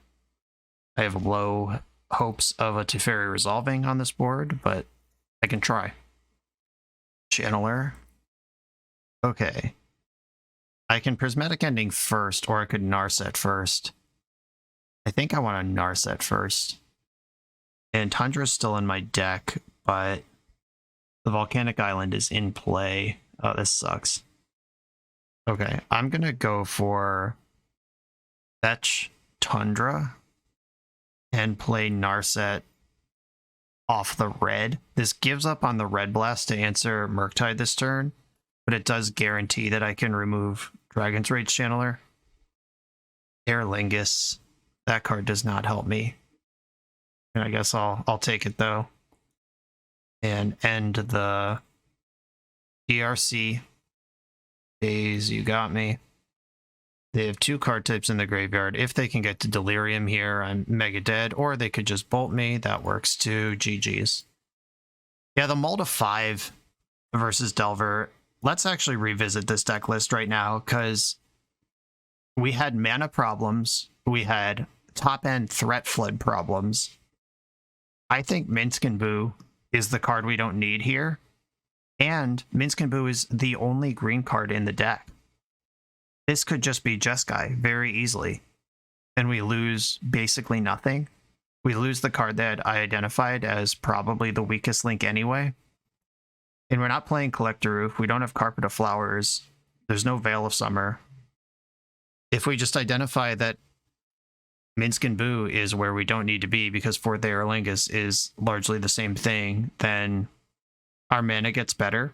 I have low hopes of a Teferi resolving on this board, but I can try. Channeler. Okay. I can Prismatic Ending first, or I could Narset first. I think I want to Narset first. And Tundra's still in my deck, but the Volcanic Island is in play. Oh, this sucks. Okay, I'm going to go for Fetch Tundra and play Narset off the red. This gives up on the red blast to answer Murktide this turn, but it does guarantee that I can remove Dragon's Rage Channeler. EORLINGAS. That card does not help me. And I guess I'll take it though. And end the DRC. Days, you got me. They have 2 card types in the graveyard. If they can get to Delirium here, I'm mega dead. Or they could just bolt me. That works too. GG's. Yeah, the Mull to 5 versus Delver. Let's actually revisit this deck list right now, because we had mana problems. We had top-end threat flood problems. I think Minsc and Boo is the card we don't need here. And Minsc and Boo is the only green card in the deck. This could just be Jeskai very easily. And we lose basically nothing. We lose the card that I identified as probably the weakest link anyway. And we're not playing Collector Roof. We don't have Carpet of Flowers. There's no Veil of Summer. If we just identify that Minsc and Boo is where we don't need to be because Fourth EORLINGAS is largely the same thing, then our mana gets better.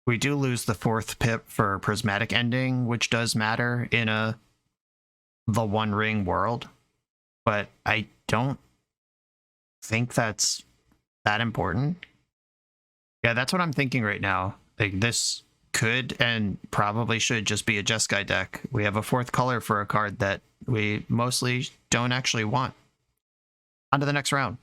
We do lose the 4th pip for Prismatic Ending, which does matter in the One Ring world, but I don't think that's that important. Yeah, that's what I'm thinking right now. Like, this could and probably should just be a Jeskai deck. We have a 4th color for a card that we mostly don't actually want. On to the next round.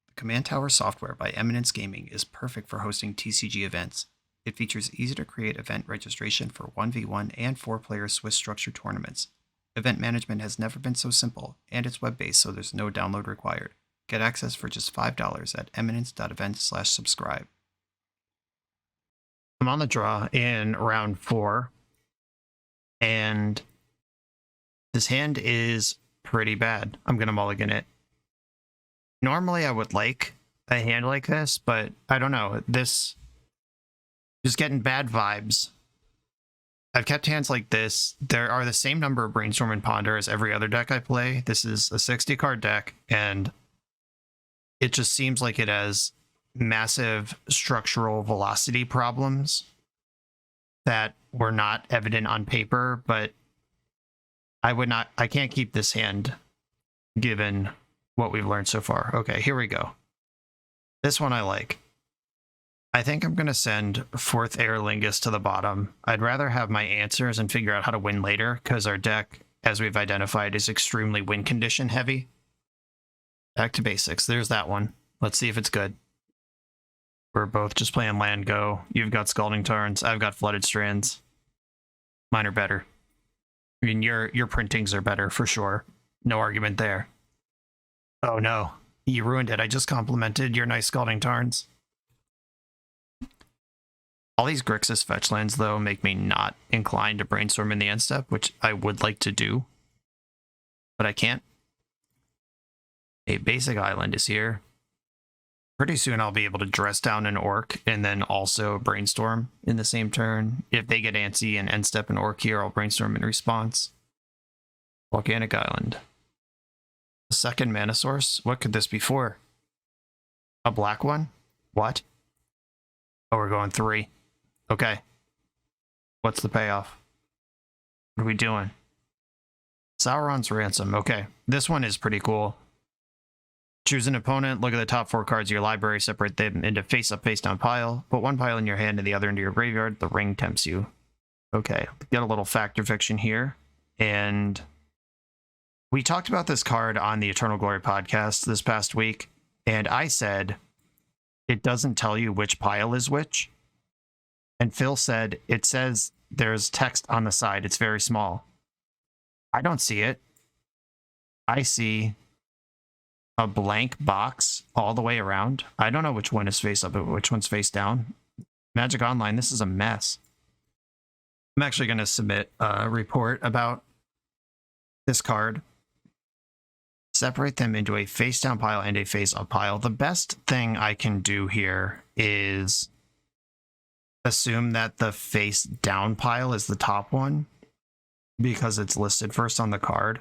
The Command Tower software by Eminence Gaming is perfect for hosting TCG events. It features easy to create event registration for 1v1 and 4-player Swiss structured tournaments. Event management has never been so simple, and it's web-based, so there's no download required. Get access for just $5 at eminence.event/subscribe. I'm on the draw in round 4, and this hand is pretty bad. I'm going to mulligan it. Normally I would like a hand like this, but I don't know. This just getting bad vibes. I've kept hands like this. There are the same number of Brainstorm and Ponder as every other deck I play. This is a 60 card deck, and it just seems like it has massive structural velocity problems that were not evident on paper, but I can't keep this hand given what we've learned so far. Okay, here we go. This one I like. I think I'm going to send 4th EORLINGAS to the bottom. I'd rather have my answers and figure out how to win later, because our deck, as we've identified, is extremely win condition heavy. Back to basics. There's that one. Let's see if it's good. We're both just playing land go. You've got Scalding Tarns. I've got Flooded Strands. Mine are better. I mean, your printings are better for sure. No argument there. Oh no, you ruined it. I just complimented your nice Scalding Tarns. All these Grixis fetch lands, though, make me not inclined to brainstorm in the end step, which I would like to do, but I can't. A basic island is here. Pretty soon I'll be able to dress down an orc and then also brainstorm in the same turn. If they get antsy and end step an orc here, I'll brainstorm in response. Volcanic Island. The second mana source? What could this be for? A black one? What? Oh, we're going 3. Okay. What's the payoff? What are we doing? Sauron's Ransom. Okay. This one is pretty cool. Choose an opponent, look at the top 4 cards of your library, separate them into face-up, face-down pile. Put one pile in your hand and the other into your graveyard. The ring tempts you. Okay, get a little fact or fiction here. And we talked about this card on the Eternal Glory podcast this past week, and I said it doesn't tell you which pile is which. And Phil said it says there's text on the side. It's very small. I don't see it. I see a blank box all the way around. I don't know which one is face up and which one's face down. Magic Online, this is a mess. I'm actually going to submit a report about this card. Separate them into a face down pile and a face up pile. The best thing I can do here is assume that the face down pile is the top one because it's listed first on the card.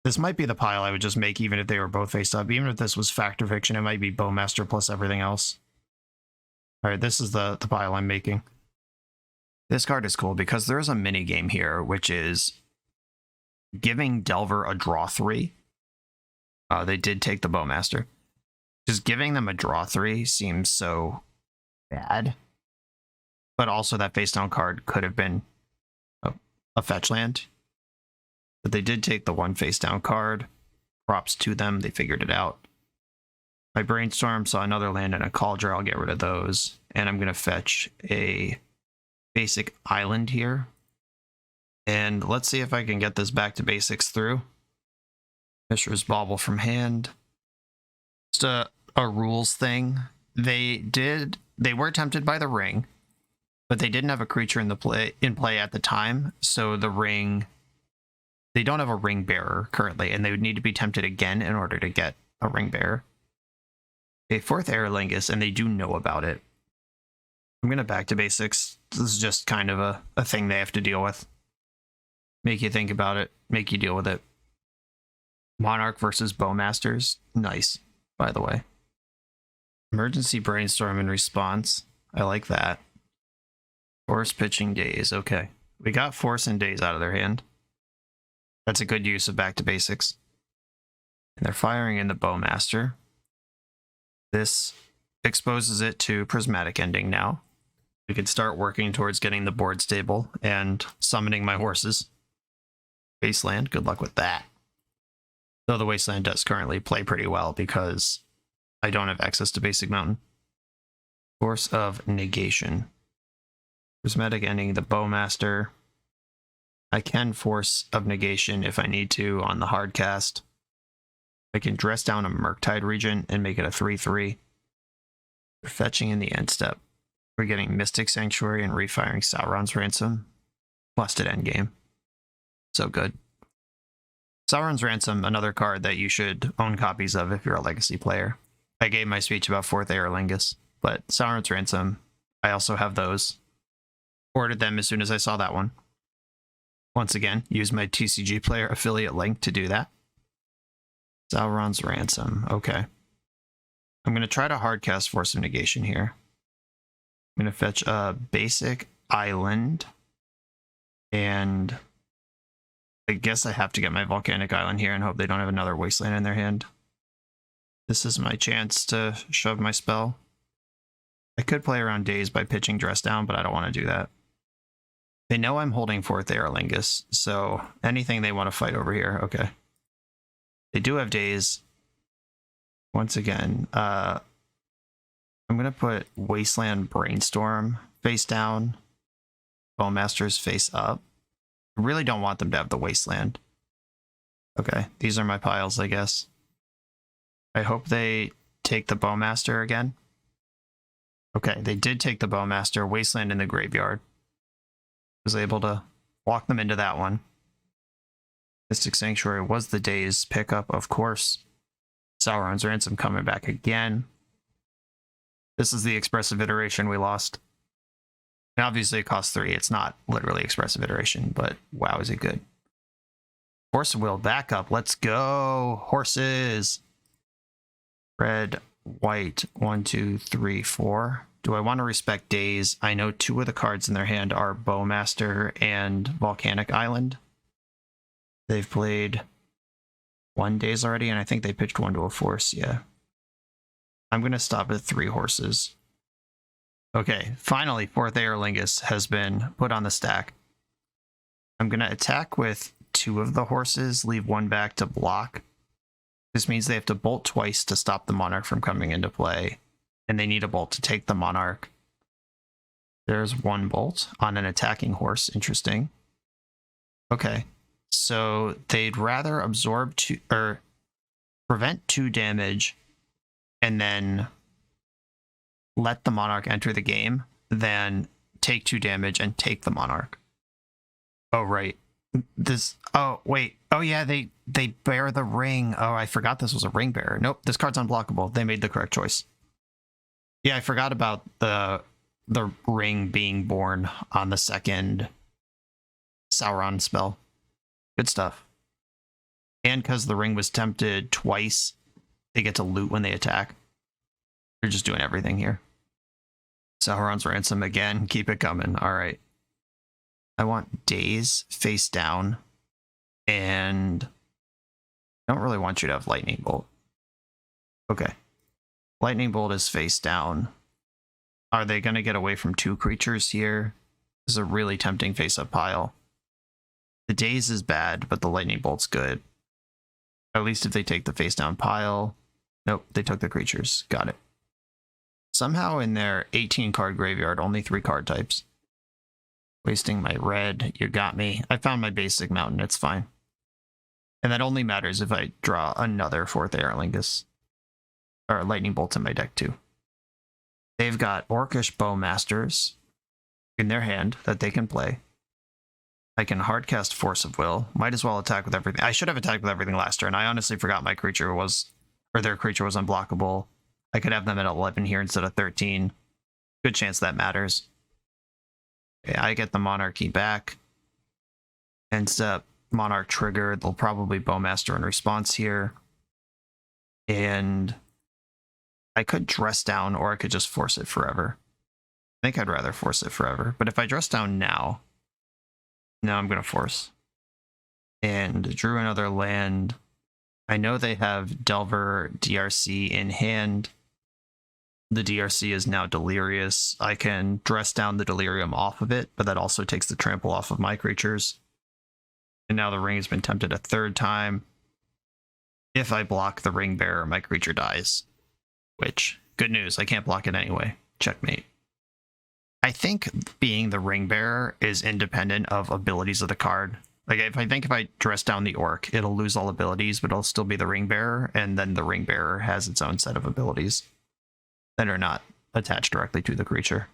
This might be the pile I would just make even if they were both face up. Even if this was fact or fiction, it might be Bowmaster plus everything else. Alright, this is the pile I'm making. This card is cool because there is a mini game here, which is giving Delver a draw 3. They did take the Bowmaster. Just giving them a draw 3 seems so bad. But also that face down card could have been a fetch land. But they did take the one face down card. Props to them, they figured it out. My brainstorm saw another land and a call draw. I'll get rid of those. And I'm going to fetch a basic island here. And let's see if I can get this back to basics through. Mishra's Bauble from hand. Just a rules thing. They were tempted by the ring, but they didn't have a creature in play at the time, so the ring, they don't have a ring bearer currently, and they would need to be tempted again in order to get a ring bearer. A 4th EORLINGAS, and they do know about it. I'm going to back to basics. This is just kind of a thing they have to deal with. Make you think about it, make you deal with it. Monarch versus Bowmasters. Nice, by the way. Emergency Brainstorm in response. I like that. Force Pitching Daze. Okay. We got Force and Daze out of their hand. That's a good use of back to basics. And they're firing in the Bowmaster. This exposes it to Prismatic Ending now. We can start working towards getting the board stable and summoning my horses. Wasteland, good luck with that. Though the Wasteland does currently play pretty well because I don't have access to Basic Mountain. Force of Negation. Prismatic Ending the Bowmaster. I can Force of Negation if I need to on the hard cast. I can dress down a Murktide Regent and make it a 3/3. We're fetching in the end step. We're getting Mystic Sanctuary and refiring Sauron's Ransom. Busted endgame. So good. Sauron's Ransom, another card that you should own copies of if you're a Legacy player. I gave my speech about 4th EORLINGAS, but Sauron's Ransom, I also have those. Ordered them as soon as I saw that one. Once again, use my TCG Player affiliate link to do that. Sauron's Ransom, okay. I'm going to try to hardcast Force of Negation here. I'm going to fetch a basic island. And I guess I have to get my Volcanic Island here and hope they don't have another Wasteland in their hand. This is my chance to shove my spell. I could play around Daze by pitching Dress Down, but I don't want to do that. They know I'm holding 4th EORLINGAS, so anything they want to fight over here, okay. They do have Daze. Once again, I'm going to put Wasteland Brainstorm face down, Bowmasters face up. I really don't want them to have the Wasteland. Okay, these are my piles, I guess. I hope they take the Bowmaster again. Okay, they did take the Bowmaster, Wasteland in the graveyard. Was able to walk them into that one. Mystic Sanctuary was the Daze pickup, of course. Sauron's Ransom coming back again. This is the expressive iteration we lost. And obviously it costs 3. It's not literally expressive iteration, but wow, is it good. Force of Will backup. Let's go. Horses. Red, white, 1, 2, 3, 4. Do I want to respect Daze? I know 2 of the cards in their hand are Bowmaster and Volcanic Island. They've played 1 Daze already, and I think they pitched 1 to a Force, yeah. I'm going to stop at 3 horses. Okay, finally, 4th EORLINGAS has been put on the stack. I'm going to attack with 2 of the horses, leave 1 back to block. This means they have to bolt twice to stop the Monarch from coming into play, and they need a bolt to take the Monarch. There's 1 bolt on an attacking horse. Interesting. Okay, so they'd rather absorb 2 or prevent 2 damage and then let the Monarch enter the game than take 2 damage and take the Monarch. Oh, right. This, oh, wait. Oh, yeah, they bear the ring. Oh, I forgot this was a ring bearer. Nope, this card's unblockable. They made the correct choice. Yeah, I forgot about the ring being born on the 2nd Sauron spell. Good stuff. And because the ring was tempted twice, they get to loot when they attack. They're just doing everything here. Sauron's Ransom again. Keep it coming. All right. I want Daze face down. And I don't really want you to have Lightning Bolt. Okay. Lightning Bolt is face down. Are they going to get away from 2 creatures here? This is a really tempting face-up pile. The Daze is bad, but the Lightning Bolt's good. At least if they take the face-down pile. Nope, they took the creatures. Got it. Somehow in their 18-card graveyard, only 3 card types. Wasting my red. You got me. I found my basic mountain. It's fine. And that only matters if I draw another 4th EORLINGAS. Or Lightning Bolts in my deck, too. They've got Orcish Bowmasters in their hand that they can play. I can hardcast Force of Will. Might as well attack with everything. I should have attacked with everything last turn. I honestly forgot my creature was, or their creature was unblockable. I could have them at 11 here instead of 13. Good chance that matters. Okay, I get the Monarchy back. Ends up Monarch triggered. They'll probably Bowmaster in response here. And I could dress down, or I could just force it forever. I think I'd rather force it forever. But if I dress down now, no, I'm going to force. And drew another land. I know they have Delver DRC in hand. The DRC is now Delirious. I can dress down the Delirium off of it, but that also takes the trample off of my creatures. And now the ring has been tempted a 3rd time. If I block the ring bearer, my creature dies. Which, good news, I can't block it anyway. Checkmate. I think being the ring bearer is independent of abilities of the card. Like, if I dress down the orc, it'll lose all abilities, but it'll still be the ring bearer, and then the ring bearer has its own set of abilities that are not attached directly to the creature.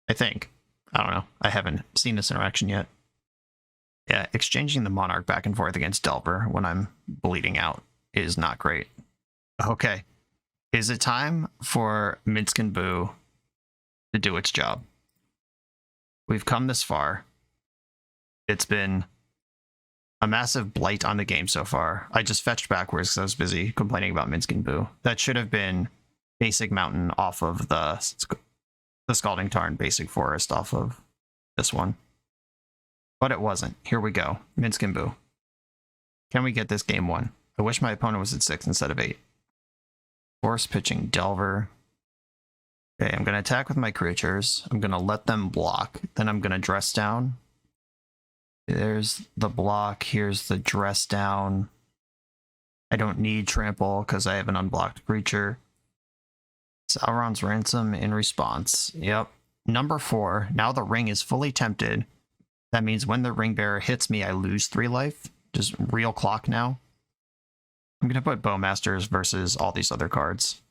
I think. I don't know. I haven't seen this interaction yet. Yeah, exchanging the Monarch back and forth against Delver when I'm bleeding out is not great. Okay. Is it time for Minsc and Boo to do its job? We've come this far. It's been a massive blight on the game so far. I just fetched backwards because I was busy complaining about Minsc and Boo. That should have been basic mountain off of the Scalding Tarn basic forest off of this one. But it wasn't. Here we go. Minsc and Boo. Can we get this game won? I wish my opponent was at 6 instead of 8. Force pitching Delver. Okay, I'm going to attack with my creatures. I'm going to let them block. Then I'm going to dress down. There's the block. Here's the dress down. I don't need trample because I have an unblocked creature. Sauron's Ransom in response. Yep. Number 4. Now the ring is fully tempted. That means when the ring bearer hits me, I lose 3 life. Just real clock now. I'm going to put Bowmasters versus all these other cards.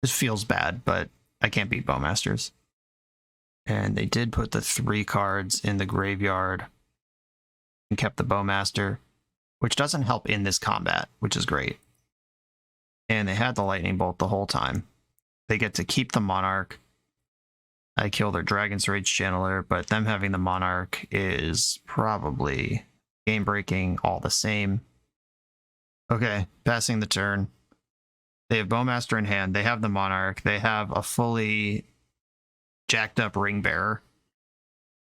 This feels bad, but I can't beat Bowmasters. And they did put the 3 cards in the graveyard and kept the Bowmaster, which doesn't help in this combat, which is great. And they had the Lightning Bolt the whole time. They get to keep the Monarch. I kill their Dragon's Rage Channeler, but them having the Monarch is probably game-breaking all the same. Okay, passing the turn. They have Bowmaster in hand. They have the Monarch. They have a fully jacked up Ring Bearer.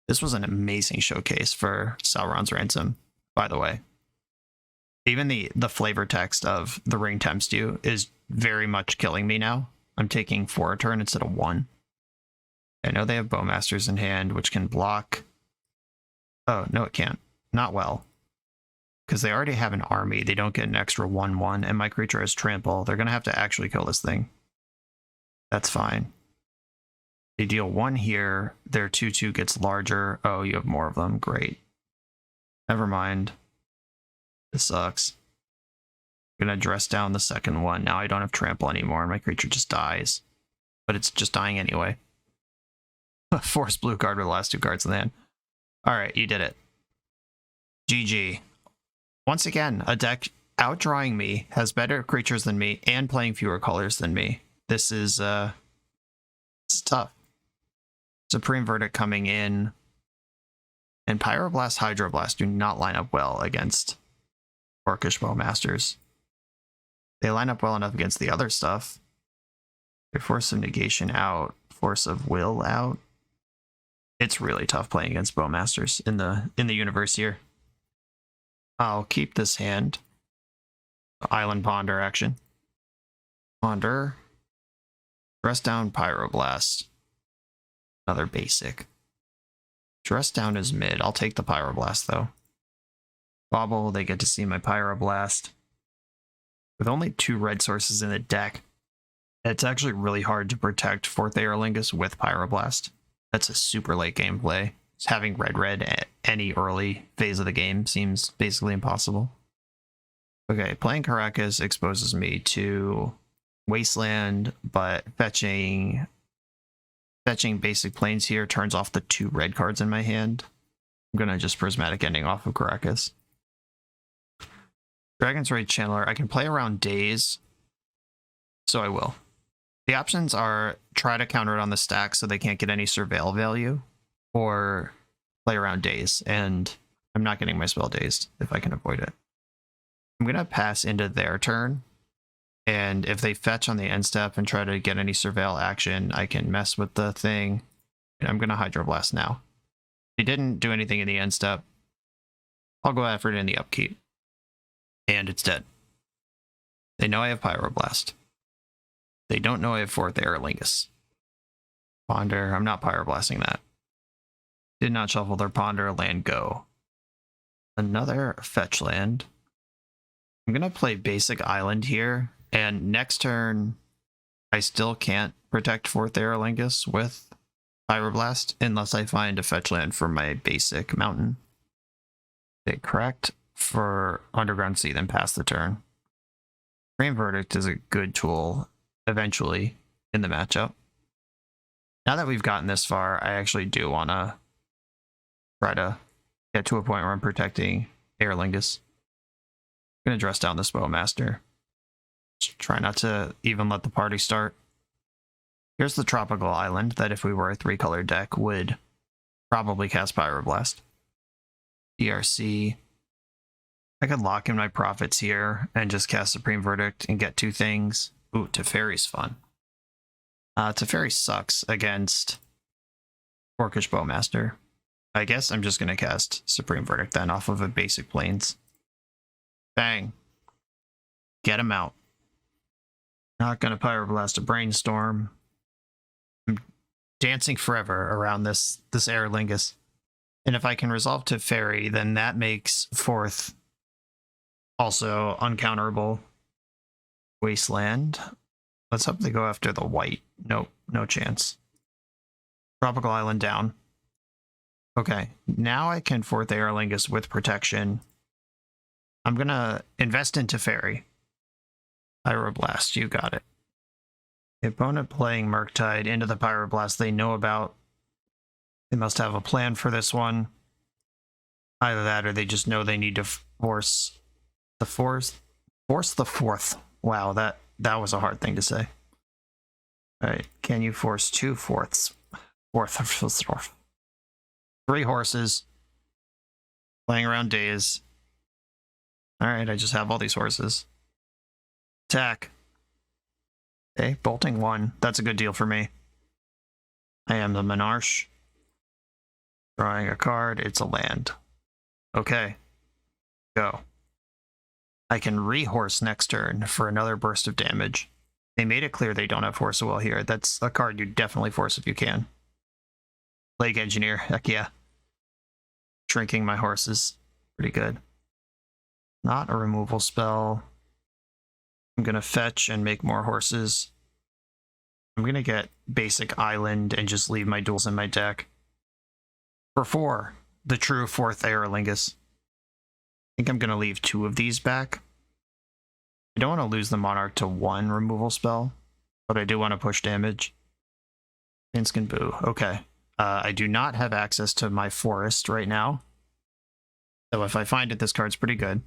This was an amazing showcase for Sauron's Ransom, by the way. Even the flavor text of the ring tempts you is very much killing me now. I'm taking 4 a turn instead of 1. I know they have Bowmasters in hand, which can block. Oh, no, it can't. Not well. Because they already have an army. They don't get an extra 1/1, and my creature has trample. They're going to have to actually kill this thing. That's fine. They deal 1 here. Their 2/2 gets larger. Oh, you have more of them. Great. Never mind. This sucks. I'm going to dress down the second one. Now I don't have trample anymore, and my creature just dies. But it's just dying anyway. Force blue card with the last 2 cards in the hand. Alright, you did it. GG. Once again, a deck outdrawing me, has better creatures than me, and playing fewer colors than me. This is tough. Supreme Verdict coming in. And Pyroblast, Hydroblast do not line up well against Orcish Bowmasters. They line up well enough against the other stuff. Their Force of Negation out, Force of Will out. It's really tough playing against Bowmasters in the universe here. I'll keep this hand. Island Ponder action. Ponder. Dress down Pyroblast. Another basic. Dress down is mid. I'll take the Pyroblast though. Bobble, they get to see my Pyroblast. With only 2 red sources in the deck, it's actually really hard to protect 4th EORLINGAS with Pyroblast. That's a super late game play. Just having red at any early phase of the game seems basically impossible. Okay, playing Caracas exposes me to Wasteland, but fetching basic planes here turns off the 2 red cards in my hand. I'm gonna just Prismatic Ending off of Caracas. Dragon's Rage Channeler, I can play around Daze, so I will. The options are try to counter it on the stack so they can't get any surveil value, or play around Daze, and I'm not getting my spell dazed if I can avoid it. I'm going to pass into their turn, and if they fetch on the end step and try to get any surveil action, I can mess with the thing, and I'm going to Hydroblast now. If they didn't do anything in the end step, I'll go after it in the upkeep. And it's dead. They know I have Pyroblast. They don't know I have 4th EORLINGAS. Ponder, I'm not Pyroblasting that. Did not shuffle their Ponder, land go. Another fetch land. I'm going to play basic island here, and next turn I still can't protect 4th EORLINGAS with Pyroblast unless I find a fetch land for my basic mountain. They correct for Underground Sea, then pass the turn. Supreme Verdict is a good tool eventually in the matchup. Now that we've gotten this far, I actually do want to try to get to a point where I'm protecting EORLINGAS. I'm going to dress down this Bowmaster. Just try not to even let the party start. Here's the Tropical Island that if we were a 3-color deck would probably cast Pyroblast. DRC. I could lock in my profits here and just cast Supreme Verdict and get 2 things. Ooh, Teferi's fun. Teferi sucks against Orcish Bowmaster. I guess I'm just going to cast Supreme Verdict then off of a basic Plains. Bang. Get him out. Not going to Pyroblast a Brainstorm. I'm dancing forever around this EORLINGAS. And if I can resolve Teferi, then that makes 4th also uncounterable. Wasteland. Let's hope they go after the white. Nope, no chance. Tropical Island down. Okay, now I can 4th EORLINGAS with protection. I'm gonna invest into Teferi. Pyroblast, you got it. The opponent playing Murktide into the Pyroblast they know about. They must have a plan for this one. Either that or they just know they need to force the 4th. Force the 4th. Wow, that was a hard thing to say. Alright, can you force 2 4ths? 4th. 3 horses. Playing around days. Alright, I just have all these horses. Attack. Okay, bolting 1. That's a good deal for me. I am the Monarch. Drawing a card. It's a land. Okay. Go. I can re-horse next turn for another burst of damage. They made it clear they don't have Force of Will here. That's a card you definitely force if you can. Plague Engineer. Heck yeah. Shrinking my horses. Pretty good. Not a removal spell. I'm going to fetch and make more horses. I'm going to get basic island and just leave my duels in my deck. For 4, the true 4th EORLINGAS. I think I'm going to leave 2 of these back. I don't want to lose the Monarch to 1 removal spell, but I do want to push damage. Minsc and Boo. Okay. I do not have access to my forest right now. So if I find it, this card's pretty good.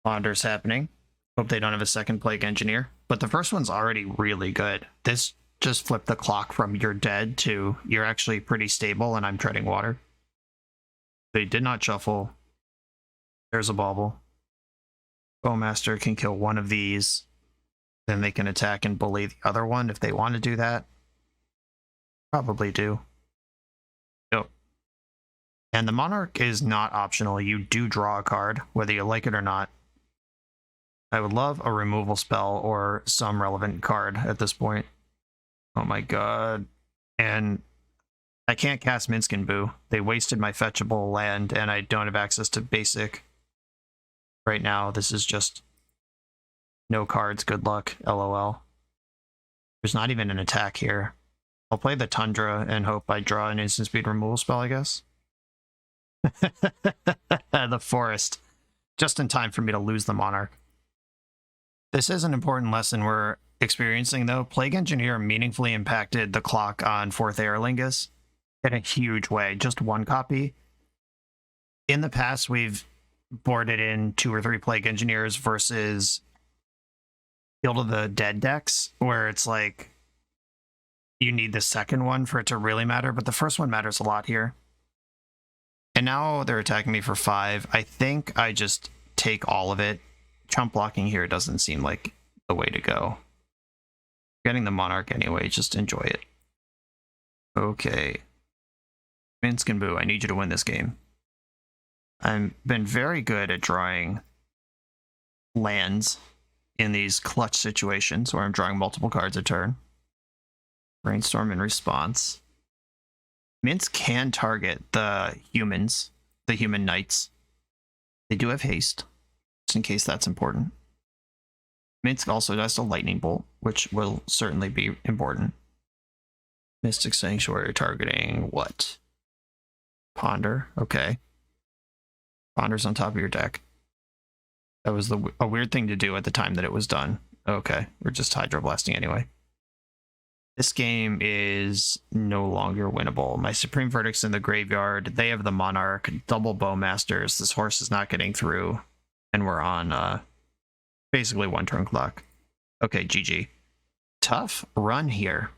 Ponder's happening. Hope they don't have a second Plague Engineer. But the first one's already really good. This just flipped the clock from you're dead to you're actually pretty stable and I'm treading water. They did not shuffle. There's a bauble. Bowmaster can kill one of these. Then they can attack and bully the other one if they want to do that. Probably do. Yep. And the Monarch is not optional. You do draw a card, whether you like it or not. I would love a removal spell or some relevant card at this point. Oh my god. And I can't cast Minsc and Boo. They wasted my fetchable land, and I don't have access to basic. Right now, this is just no cards, good luck, LOL. There's not even an attack here. I'll play the Tundra and hope I draw an instant speed removal spell, I guess. The Forest. Just in time for me to lose the Monarch. This is an important lesson we're experiencing, though. Plague Engineer meaningfully impacted the clock on 4th EORLINGAS in a huge way. Just 1 copy. In the past, we've boarded in 2 or 3 Plague Engineers versus Field of the Dead decks, where it's like you need the second one for it to really matter, but the first one matters a lot here. And now they're attacking me for 5. I think I just take all of it. Chump blocking here doesn't seem like the way to go. Getting the Monarch anyway, just enjoy it. Okay. Minsc and Boo, I need you to win this game. I've been very good at drawing lands in these clutch situations where I'm drawing multiple cards a turn. Brainstorm in response. Minsc can target the humans, the human knights. They do have haste, just in case that's important. Minsc also does a lightning bolt, which will certainly be important. Mystic Sanctuary targeting what? Ponder, okay. Ponder's on top of your deck. That was a weird thing to do at the time that it was done. Okay, we're just hydroblasting anyway. This game is no longer winnable. My Supreme Verdict's in the graveyard. They have the Monarch, double Bowmasters. This horse is not getting through. And we're on basically 1 turn clock. Okay, GG. Tough run here.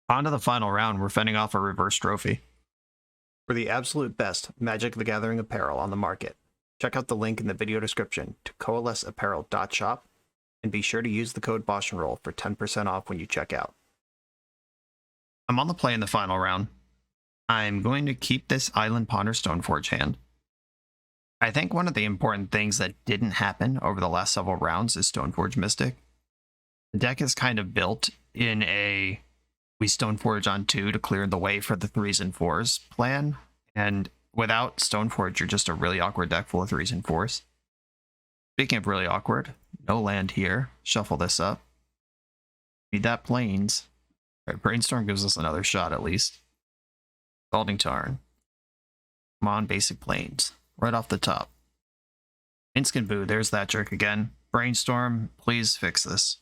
On to the final round. We're fending off a reverse trophy. For the absolute best Magic the Gathering apparel on the market, check out the link in the video description to coalesceapparel.shop. and be sure to use the code BoshNRoll for 10% off when you check out. I'm on the play in the final round. I'm going to keep this Island Ponder Stoneforge hand. I think one of the important things that didn't happen over the last several rounds is Stoneforge Mystic. The deck is kind of built in a we Stoneforge on 2 to clear the way for the 3s and 4s plan, and without Stoneforge, you're just a really awkward deck full of 3s and 4s. Speaking of really awkward, no land here. Shuffle this up. Need that Plains. All right, Brainstorm gives us another shot at least. Scalding Tarn. Come on, basic Plains. Right off the top. Minsc and Boo, there's that jerk again. Brainstorm, please fix this.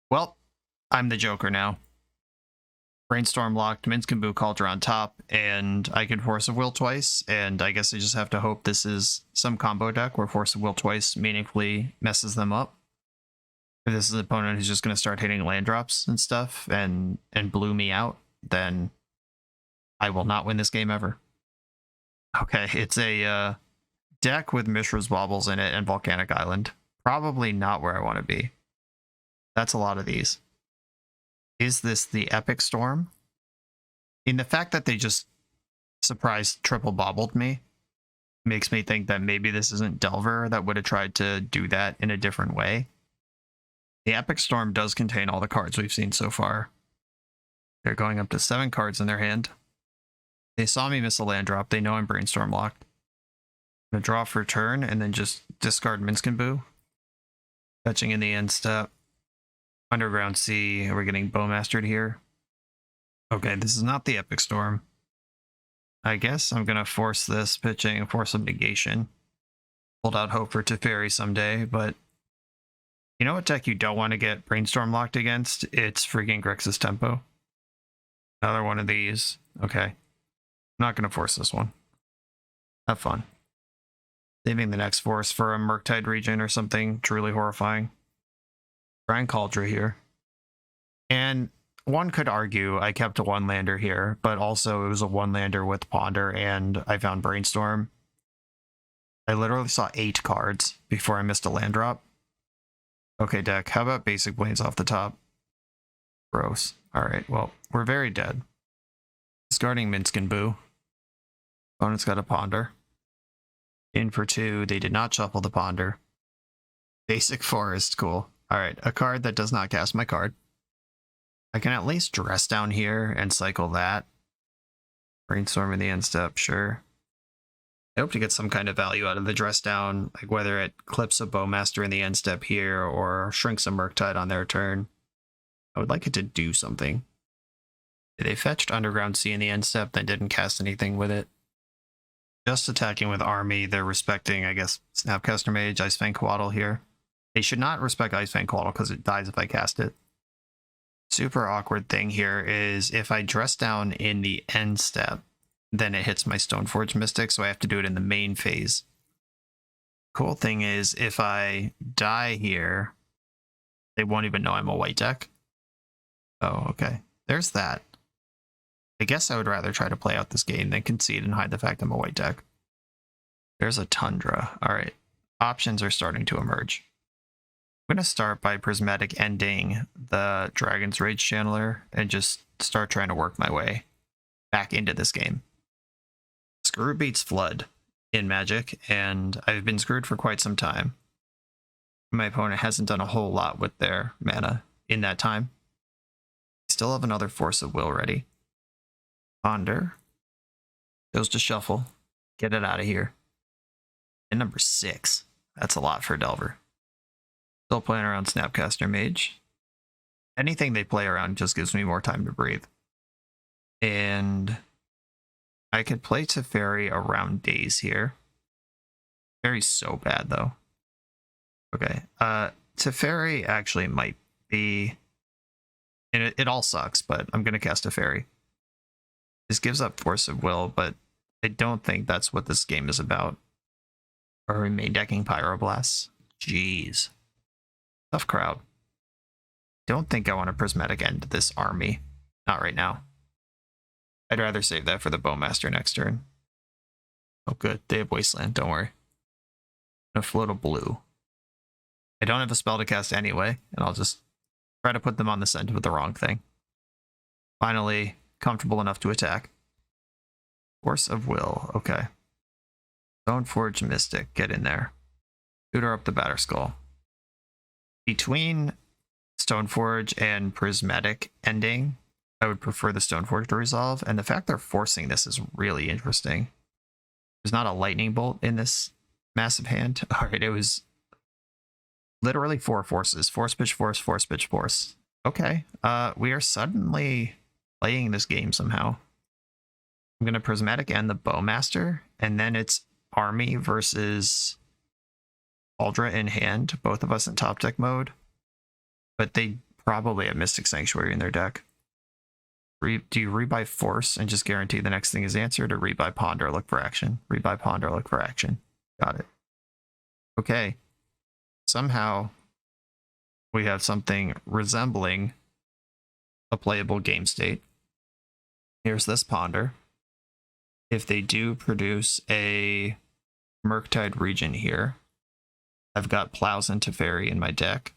Well, I'm the Joker now. Brainstorm locked, Minsc and Boo Cauldron on top, and I can Force of Will twice, and I guess I just have to hope this is some combo deck where Force of Will twice meaningfully messes them up. If this is an opponent who's just going to start hitting land drops and stuff and blew me out, then I will not win this game ever. Okay, it's a deck with Mishra's Baubles in it and Volcanic Island. Probably not where I want to be. That's a lot of these. Is this the Epic Storm? In the fact that they just surprise triple bobbled me makes me think that maybe this isn't Delver that would have tried to do that in a different way. The Epic Storm does contain all the cards we've seen so far. They're going up to 7 cards in their hand. They saw me miss a land drop. They know I'm Brainstorm locked. I'm going to draw for turn and then just discard Minsc and Boo. Fetching in the end step. Underground Sea. We're getting Bowmastered here. Okay, this is not the Epic Storm. I guess I'm going to force this pitching, Force of Negation. Hold out hope for Teferi someday, but you know what deck you don't want to get Brainstorm locked against? It's freaking Grixis Tempo. Another one of these. Okay. I'm not going to force this one. Have fun. Saving the next force for a Murktide region or something truly horrifying. Brian Cauldron here. And one could argue I kept a 1-lander here, but also it was a 1-lander with Ponder and I found Brainstorm. I literally saw 8 cards before I missed a land drop. Okay, deck, how about basic Blades off the top? Gross. Alright, well, we're very dead. Discarding Minsc and Boo. Opponent's got a Ponder. In for 2, they did not shuffle the Ponder. Basic Forest, cool. Alright, a card that does not cast my card. I can at least dress down here and cycle that. Brainstorm in the end step, sure. I hope to get some kind of value out of the dress down, like whether it clips a Bowmaster in the end step here or shrinks a Murktide on their turn. I would like it to do something. They fetched Underground Sea in the end step, then didn't cast anything with it. Just attacking with Army, they're respecting, I guess, Snapcaster Mage, Icefang Coatl here. They should not respect Icefang Coatl because it dies if I cast it. Super awkward thing here is if I dress down in the end step, then it hits my Stoneforge Mystic, so I have to do it in the main phase. Cool thing is, if I die here, they won't even know I'm a white deck. Oh, okay. There's that. I guess I would rather try to play out this game than concede and hide the fact I'm a white deck. There's a Tundra. Alright. Options are starting to emerge. I'm going to start by Prismatic ending the Dragon's Rage Channeler and just start trying to work my way back into this game. Screw beats Flood in Magic, and I've been screwed for quite some time. My opponent hasn't done a whole lot with their mana in that time. Still have another Force of Will ready. Ponder. Goes to shuffle. Get it out of here. And number 6. That's a lot for Delver. Still playing around Snapcaster Mage. Anything they play around just gives me more time to breathe. And I could play Teferi around Daze here. Teferi's so bad, though. Okay. Teferi actually might be... And it all sucks, but I'm going to cast Teferi. This gives up Force of Will, but I don't think that's what this game is about. Or main decking Pyroblasts. Jeez. Tough crowd. Don't think I want to Prismatic end this army. Not right now. I'd rather save that for the Bowmaster next turn. Oh good, they have Wasteland, don't worry. I'm gonna float a blue. I don't have a spell to cast anyway, and I'll just try to put them on the scent with the wrong thing. Finally, comfortable enough to attack. Force of Will, okay. Stoneforge Mystic, get in there. Tutor up the Batterskull. Between Stoneforge and Prismatic ending, I would prefer the Stoneforge to resolve, and the fact they're forcing this is really interesting. There's not a lightning bolt in this massive hand. Alright, it was literally 4 forces. Force, pitch, force, force, pitch, force. Okay, we are suddenly playing this game somehow. I'm going to Prismatic end the Bowmaster, and then it's Army versus Aldra in hand, both of us in top deck mode. But they probably have Mystic Sanctuary in their deck. Do you rebuy Force and just guarantee the next thing is answered, or rebuy Ponder, look for action? Rebuy Ponder, look for action. Got it. Okay. Somehow, we have something resembling a playable game state. Here's this Ponder. If they do produce a Murktide Region here, I've got Plows and Teferi in my deck.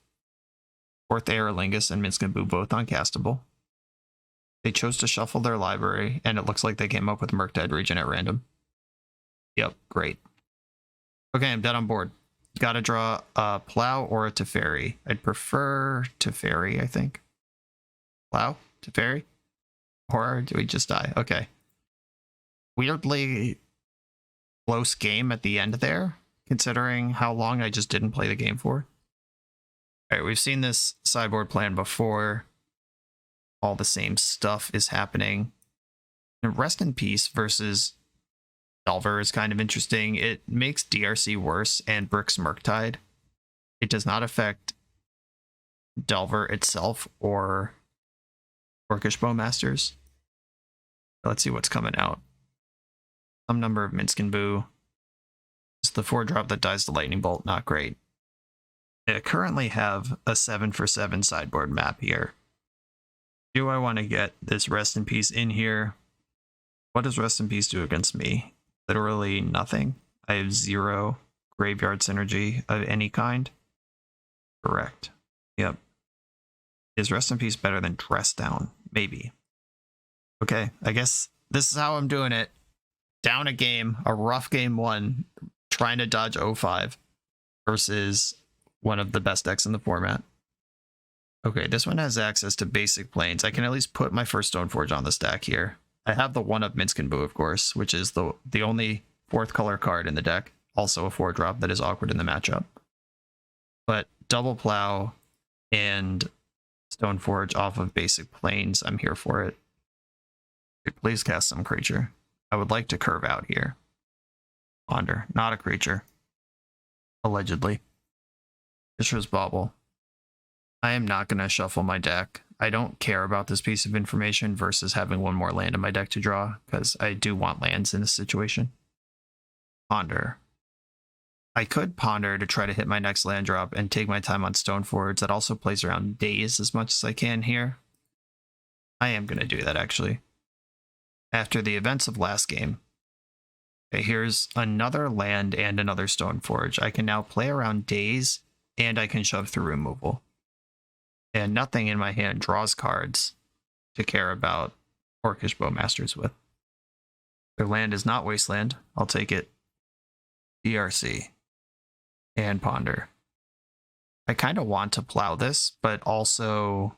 4th EORLINGAS and Minsc both uncastable. They chose to shuffle their library, and it looks like they came up with Murktide Region at random. Yep, great. Okay, I'm dead on board. Gotta draw a Plow or a Teferi. I'd prefer Teferi, I think. Plow? Teferi? Or do we just die? Okay. Weirdly close game at the end there, considering how long I just didn't play the game for. Alright, we've seen this sideboard plan before. All the same stuff is happening. And Rest in Peace versus Delver is kind of interesting. It makes DRC worse and bricks Murktide. It does not affect Delver itself or Orcish Bowmasters. Let's see what's coming out. Some number of Minsc. It's the 4-drop that dies the Lightning Bolt, not great. I currently have a 7-for-7 sideboard map here. Do I want to get this Rest in Peace in here? What does Rest in Peace do against me? Literally nothing. I have 0 graveyard synergy of any kind. Correct. Yep. Is Rest in Peace better than Dress Down? Maybe. Okay, I guess this is how I'm doing it. Down a game, a rough game 1, trying to dodge 0-5 versus one of the best decks in the format. Okay, this one has access to basic planes. I can at least put my first Stoneforge on the stack here. I have the 1-up Minsc, of course, which is the only 4th color card in the deck. Also a 4-drop that is awkward in the matchup. But double Plow and Stoneforge off of basic planes, I'm here for it. Please cast some creature. I would like to curve out here. Ponder, not a creature. Allegedly. Fisher's Bauble. I am not going to shuffle my deck. I don't care about this piece of information versus having 1 more land in my deck to draw, because I do want lands in this situation. Ponder. I could Ponder to try to hit my next land drop and take my time on Stoneforge. That also plays around Daze as much as I can here. I am going to do that, actually. After the events of last game. Okay, here's another land and another Stoneforge. I can now play around Daze, and I can shove through removal. And nothing in my hand draws cards to care about Orcish Bowmasters with. Their land is not Wasteland. I'll take it. DRC. And Ponder. I kind of want to Plow this, but also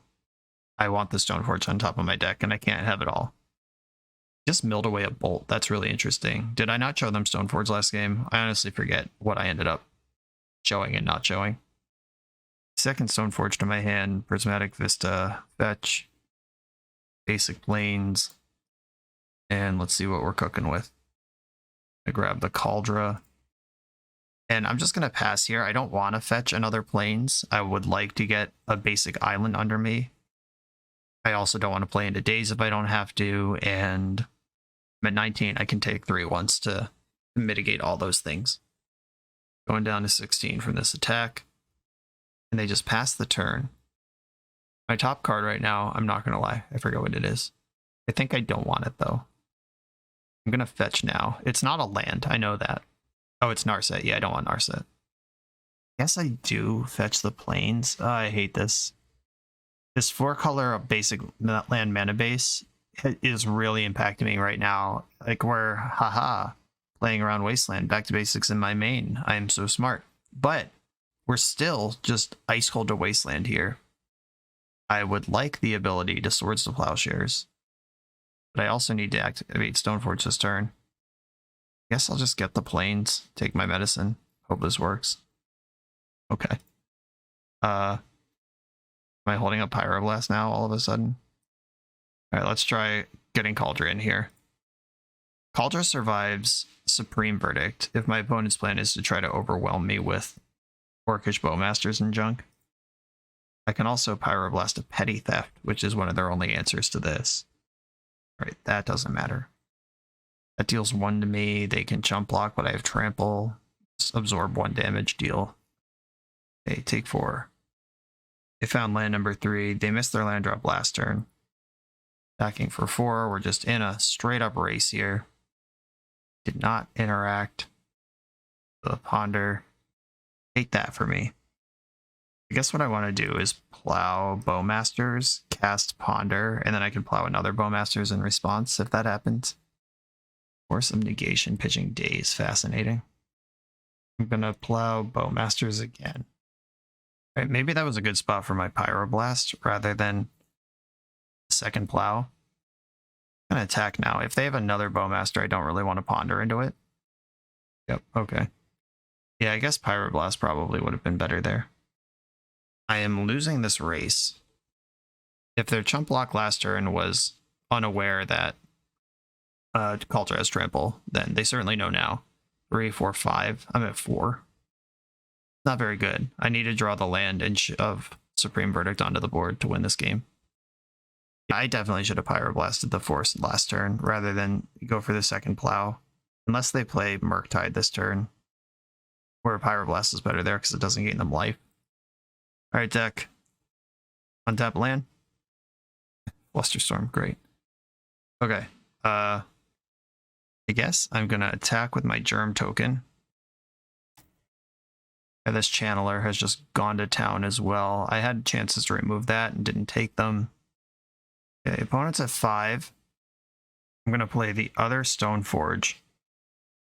I want the Stoneforge on top of my deck, and I can't have it all. Just milled away a Bolt. That's really interesting. Did I not show them Stoneforge last game? I honestly forget what I ended up showing and not showing. Second Stoneforge to my hand. Prismatic Vista. Fetch. Basic Plains. And let's see what we're cooking with. I grab the Cauldra. And I'm just going to pass here. I don't want to fetch another Plains. I would like to get a basic island under me. I also don't want to play into Daze if I don't have to. And I'm at 19. I can take 3 once to mitigate all those things. Going down to 16 from this attack. And they just pass the turn. My top card right now, I'm not going to lie. I forget what it is. I think I don't want it, though. I'm going to fetch now. It's not a land. I know that. Oh, it's Narset. Yeah, I don't want Narset. Guess I do fetch the plains. Oh, I hate this. This 4-color basic land mana base is really impacting me right now. Like we're, haha, playing around Wasteland, back to basics in my main. I am so smart. But we're still just ice cold to Wasteland here. I would like the ability to Swords to Plowshares, but I also need to activate Stoneforge this turn. I guess I'll just get the plains, take my medicine. Hope this works. Okay. Am I holding up Pyroblast now all of a sudden? All right, let's try getting Cauldron in here. Cauldron survives Supreme Verdict if my opponent's plan is to try to overwhelm me with Orcish Bowmasters and junk. I can also Pyroblast a Petty Theft, which is one of their only answers to this. All right, that doesn't matter. That deals 1 to me. They can chump block, but I have Trample. Just absorb 1 damage, deal. Okay, take 4. They found land number 3. They missed their land drop last turn. Attacking for 4. We're just in a straight up race here. Did not interact. The Ponder. Take that for me. I guess what I want to do is plow Bowmasters, cast Ponder, and then I can plow another Bowmasters in response if that happens. Or some negation pitching Daze. Fascinating. I'm going to plow Bowmasters again. All right, maybe that was a good spot for my Pyroblast rather than second plow. I'm going to attack now. If they have another Bowmaster, I don't really want to Ponder into it. Yep, okay. Yeah, I guess Pyroblast probably would have been better there. I am losing this race. If their chump block last turn was unaware that Cauldron has Trample, then they certainly know now. 3, 4, 5. I'm at 4. Not very good. I need to draw the land and shove Supreme Verdict onto the board to win this game. I definitely should have Pyroblasted the Force last turn rather than go for the second plow. Unless they play Murktide this turn, where Pyroblast is better there because it doesn't gain them life. Alright, deck. Untap land. Flusterstorm, great. Okay. I guess I'm gonna attack with my Germ token. And this Channeler has just gone to town as well. I had chances to remove that and didn't take them. Okay, opponent's at 5. I'm gonna play the other Stoneforge,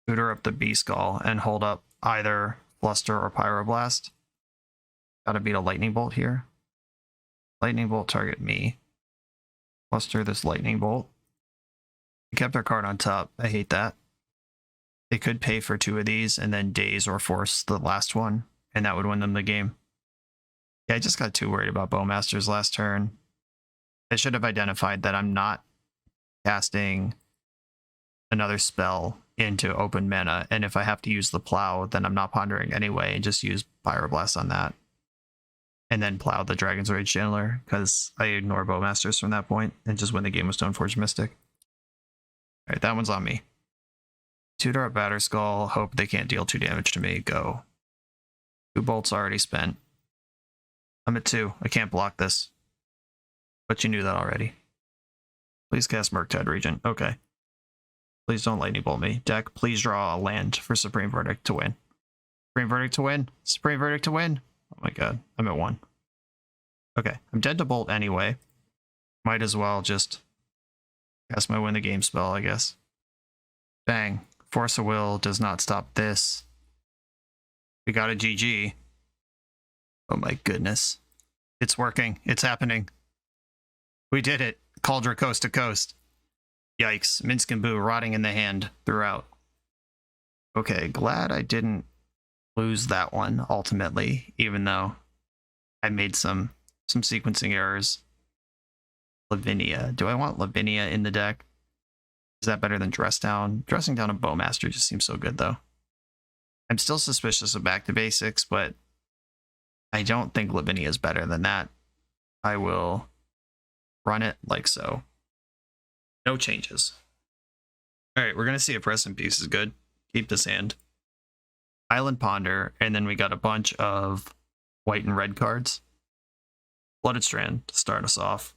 tutor up the B-Skull, and hold up either Fluster or Pyroblast. Gotta beat a Lightning Bolt here. Lightning Bolt target me. Fluster this Lightning Bolt. They kept their card on top. I hate that. They could pay for 2 of these and then Daze or Force the last one, and that would win them the game. Yeah, I just got too worried about Bowmasters last turn. I should have identified that I'm not casting another spell into open mana, and if I have to use the plow, then I'm not pondering anyway and just use Pyroblast on that. And then plow the Dragon's Rage Channeler, because I ignore Bowmasters from that point and just win the game with Stoneforge Mystic. Alright, that one's on me. Tutor up Batterskull, hope they can't deal 2 damage to me, go. 2 bolts already spent. I'm at 2, I can't block this. But you knew that already. Please cast Murktide Regent, okay. Please don't Lightning Bolt me. Deck, please draw a land for Supreme Verdict to win. Supreme Verdict to win! Supreme Verdict to win! Oh my god, I'm at 1. Okay, I'm dead to Bolt anyway. Might as well just cast my win the game spell, I guess. Bang. Force of Will does not stop this. We got a GG. Oh my goodness. It's working. It's happening. We did it. Cauldron coast to coast. Yikes. Minsc and Boo rotting in the hand throughout. Okay, glad I didn't lose that one ultimately, even though I made some sequencing errors. Lavinia. Do I want Lavinia in the deck? Is that better than Dress Down? Dressing down a Bowmaster just seems so good, though. I'm still suspicious of Back to Basics, but I don't think Lavinia is better than that. I will run it like so. No changes. Alright, we're going to see if Rest in Peace is good. Keep this hand. Island Ponder, and then we got a bunch of white and red cards. Blooded Strand to start us off.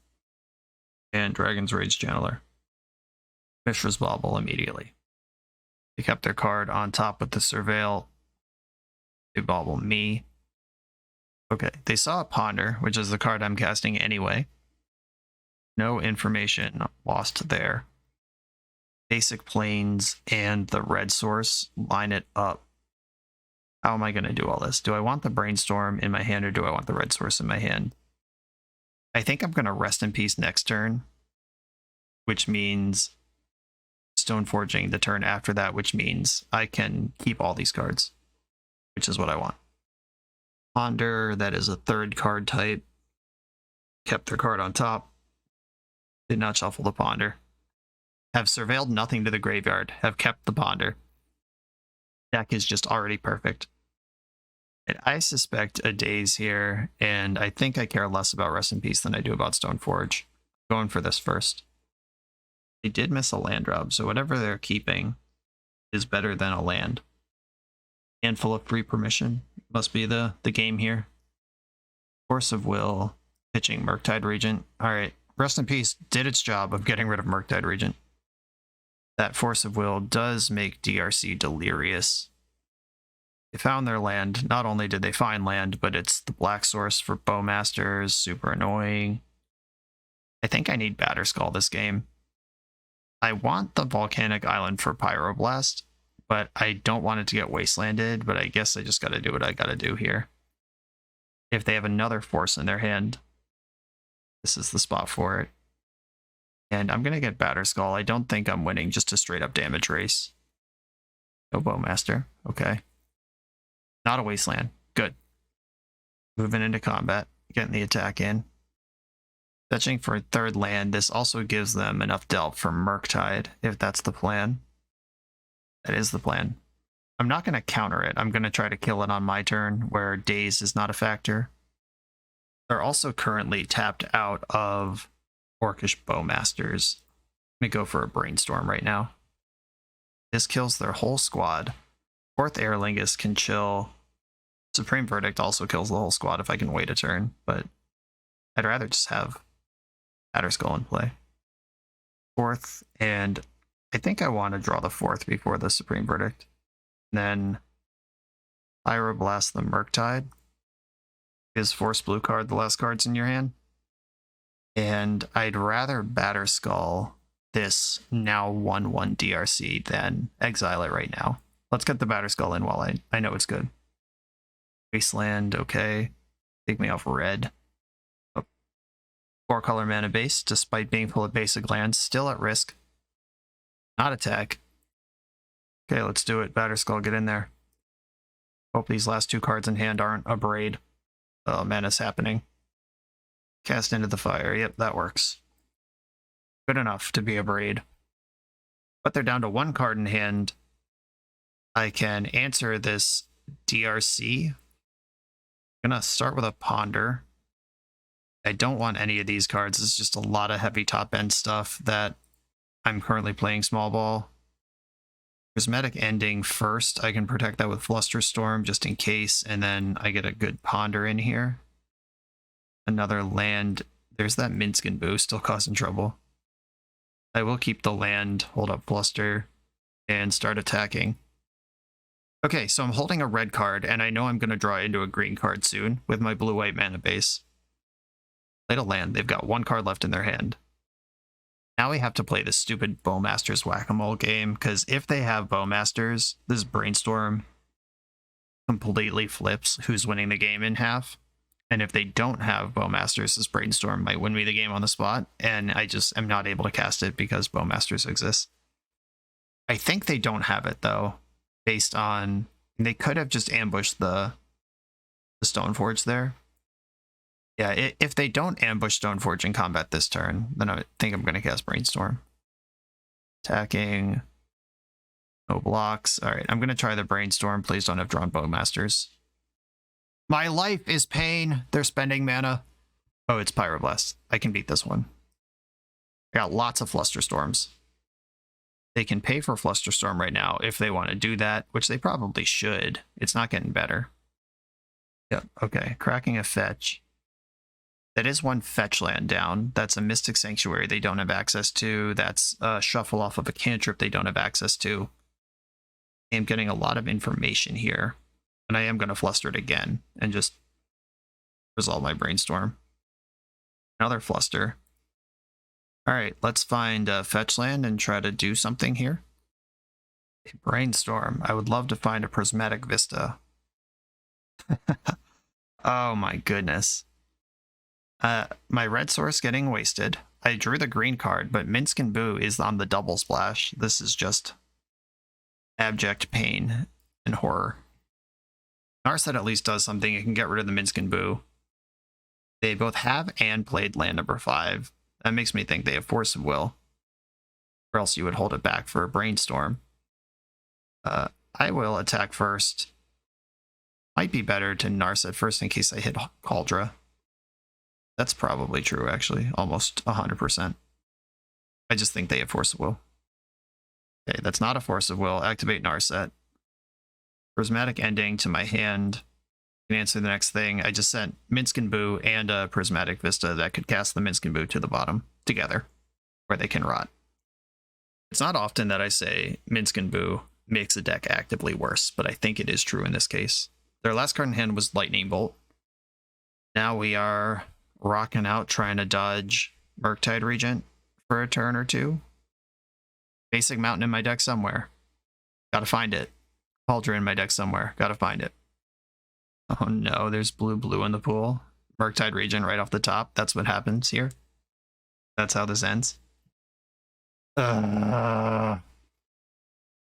And Dragon's Rage Channeler. Mishra's Bauble immediately. They kept their card on top with the Surveil. They bauble me. Okay, they saw a Ponder, which is the card I'm casting anyway. No information lost there. Basic Plains and the red source line it up. How am I going to do all this? Do I want the Brainstorm in my hand or do I want the red source in my hand? I think I'm going to Rest in Peace next turn, which means Stoneforging the turn after that, which means I can keep all these cards, which is what I want. Ponder, that is a third card type. Kept their card on top. Did not shuffle the Ponder. Have surveilled nothing to the graveyard. Have kept the Ponder. Deck is just already perfect. And I suspect a Daze here, and I think I care less about Rest in Peace than I do about Stoneforge. Going for this first. They did miss a land drop, so whatever they're keeping is better than a land. Handful of free permission must be the game here. Force of Will, pitching Murktide Regent. Alright, Rest in Peace did its job of getting rid of Murktide Regent. That Force of Will does make DRC delirious. They found their land. Not only did they find land, but it's the black source for Bowmasters. Super annoying. I think I need Batterskull this game. I want the Volcanic Island for Pyroblast, but I don't want it to get wastelanded, but I guess I just gotta do what I gotta do here. If they have another force in their hand, this is the spot for it. And I'm gonna get Batterskull. I don't think I'm winning just a straight up damage race. No Bowmaster. Okay. Not a wasteland. Good. Moving into combat. Getting the attack in. Fetching for a third land. This also gives them enough delp for Murktide, if that's the plan. That is the plan. I'm not going to counter it. I'm going to try to kill it on my turn, where Daze is not a factor. They're also currently tapped out of Orcish Bowmasters. I'm going to go for a Brainstorm right now. This kills their whole squad. Fourth EORLINGAS can chill. Supreme Verdict also kills the whole squad if I can wait a turn, but I'd rather just have Batterskull in play. Fourth, and I think I want to draw the fourth before the Supreme Verdict. Then Pyroblast the Murktide. Is Force Blue card the last cards in your hand? And I'd rather Batterskull this now 1/1 DRC than exile it right now. Let's get the Batterskull in while I know it's good. Wasteland, okay. Take me off red. Oh. 4-color mana base, despite being full of basic lands, still at risk. Not attack. Okay, let's do it. Batterskull, get in there. Hope these last two cards in hand aren't a braid. Oh, mana's happening. Cast into the fire. Yep, that works. Good enough to be a braid. But they're down to one card in hand. I can answer this DRC. I'm gonna start with a Ponder. I don't want any of these cards. It's just a lot of heavy top end stuff that I'm currently playing small ball. Prismatic Ending first. I can protect that with Flusterstorm just in case, and then I get a good Ponder in here. Another land. There's that Minsc and Boo still causing trouble. I will keep the land, hold up Fluster, and start attacking. Okay, so I'm holding a red card, and I know I'm going to draw into a green card soon with my blue-white mana base. Played a land. They've got one card left in their hand. Now we have to play this stupid Bowmasters Whack-A-Mole game, because if they have Bowmasters, this Brainstorm completely flips who's winning the game in half. And if they don't have Bowmasters, this Brainstorm might win me the game on the spot, and I just am not able to cast it because Bowmasters exists. I think they don't have it, though. Based on, they could have just ambushed the Stoneforge there. Yeah, if they don't ambush Stoneforge in combat this turn, then I think I'm going to cast Brainstorm. Attacking. No blocks. Alright, I'm going to try the Brainstorm. Please don't have drawn Bowmasters. My life is pain. They're spending mana. Oh, it's Pyroblast. I can beat this one. I got lots of Flusterstorms. They can pay for Flusterstorm right now if they want to do that, which they probably should. It's not getting better. Yep, okay. Cracking a fetch. That is one fetch land down. That's a Mystic Sanctuary they don't have access to. That's a shuffle off of a cantrip they don't have access to. I'm getting a lot of information here. And I am going to fluster it again and just resolve my brainstorm. Another fluster. All right, let's find fetch land and try to do something here. A brainstorm. I would love to find a prismatic vista. Oh my goodness. My red source getting wasted. I drew the green card, but Minsc and Boo is on the double splash. This is just abject pain and horror. Narset at least does something. It can get rid of the Minsc and Boo. They both have and played land number 5. That makes me think they have Force of Will. Or else you would hold it back for a Brainstorm. I will attack first. Might be better to Narset first in case I hit Cauldra. That's probably true, actually. Almost 100%. I just think they have Force of Will. Okay, that's not a Force of Will. Activate Narset. Prismatic Ending to my hand. Can answer the next thing. I just sent Minsc and Boo and a Prismatic Vista that could cast the Minsc and Boo to the bottom together, where they can rot. It's not often that I say Minsc and Boo makes a deck actively worse, but I think it is true in this case. Their last card in hand was Lightning Bolt. Now we are rocking out trying to dodge Murktide Regent for a turn or two. Basic Mountain in my deck somewhere. Gotta find it. Cauldron in my deck somewhere. Gotta find it. Oh no, there's blue in the pool. Murktide Regent right off the top. That's what happens here. That's how this ends.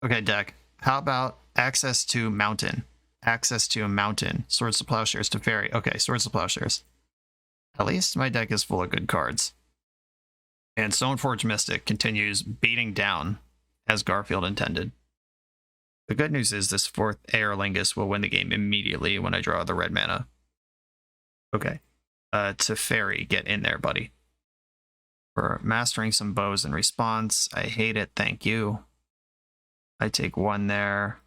Okay, deck. How about access to mountain? Access to a mountain. Swords to Plowshares to Fairy. Okay, Swords to Plowshares. At least my deck is full of good cards. And Stoneforge Mystic continues beating down as Garfield intended. The good news is this 4th EORLINGAS will win the game immediately when I draw the red mana. Okay. To Fairy, get in there, buddy. For mastering some bows in response. I hate it, thank you. I take 1 there.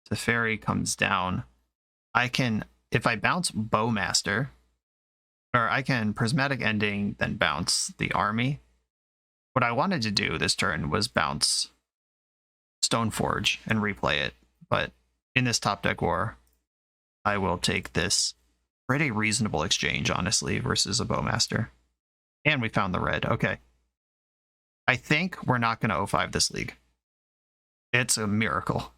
To Fairy comes down. I can, if I bounce Bowmaster, or I can Prismatic Ending, then bounce the army. What I wanted to do this turn was bounce Stoneforge and replay it, but in this top deck war, I will take this pretty reasonable exchange, honestly, versus a Bowmaster. And we found the red. Okay. I think we're not going to 0-5 this league. It's a miracle.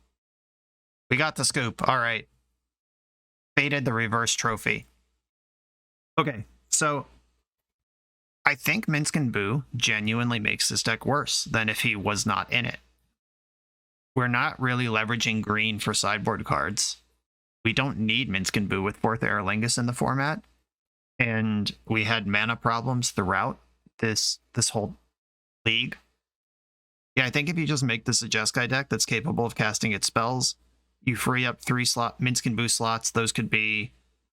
We got the scoop. All right. Faded the reverse trophy. Okay, so I think Minsc and Boo genuinely makes this deck worse than if he was not in it. We're not really leveraging green for sideboard cards. We don't need Minsc and Boo with 4th EORLINGAS in the format. And we had mana problems throughout this whole league. Yeah, I think if you just make this a Jeskai deck that's capable of casting its spells, you free up 3 Minsc and Boo slots. Those could be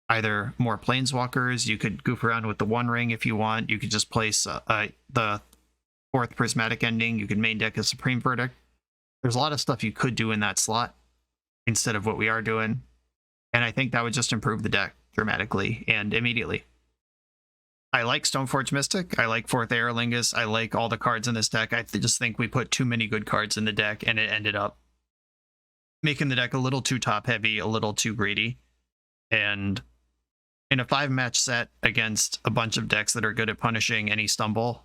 either more Planeswalkers. You could goof around with the One Ring if you want. You could just place the 4th Prismatic Ending. You could main deck a Supreme Verdict. There's a lot of stuff you could do in that slot instead of what we are doing. And I think that would just improve the deck dramatically and immediately. I like Stoneforge Mystic. I like 4th EORLINGAS. I like all the cards in this deck. I just think we put too many good cards in the deck, and it ended up making the deck a little too top-heavy, a little too greedy. And in a 5-match set against a bunch of decks that are good at punishing any stumble,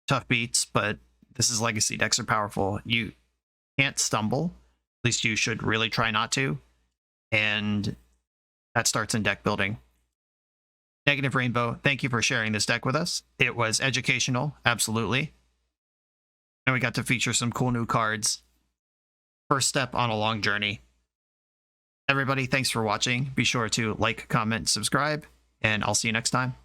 tough beats, but this is Legacy. Decks are powerful. You can't stumble. At least you should really try not to. And that starts in deck building. Negative Rainbow, thank you for sharing this deck with us. It was educational, absolutely. And we got to feature some cool new cards. First step on a long journey. Everybody, thanks for watching. Be sure to like, comment, subscribe, and I'll see you next time.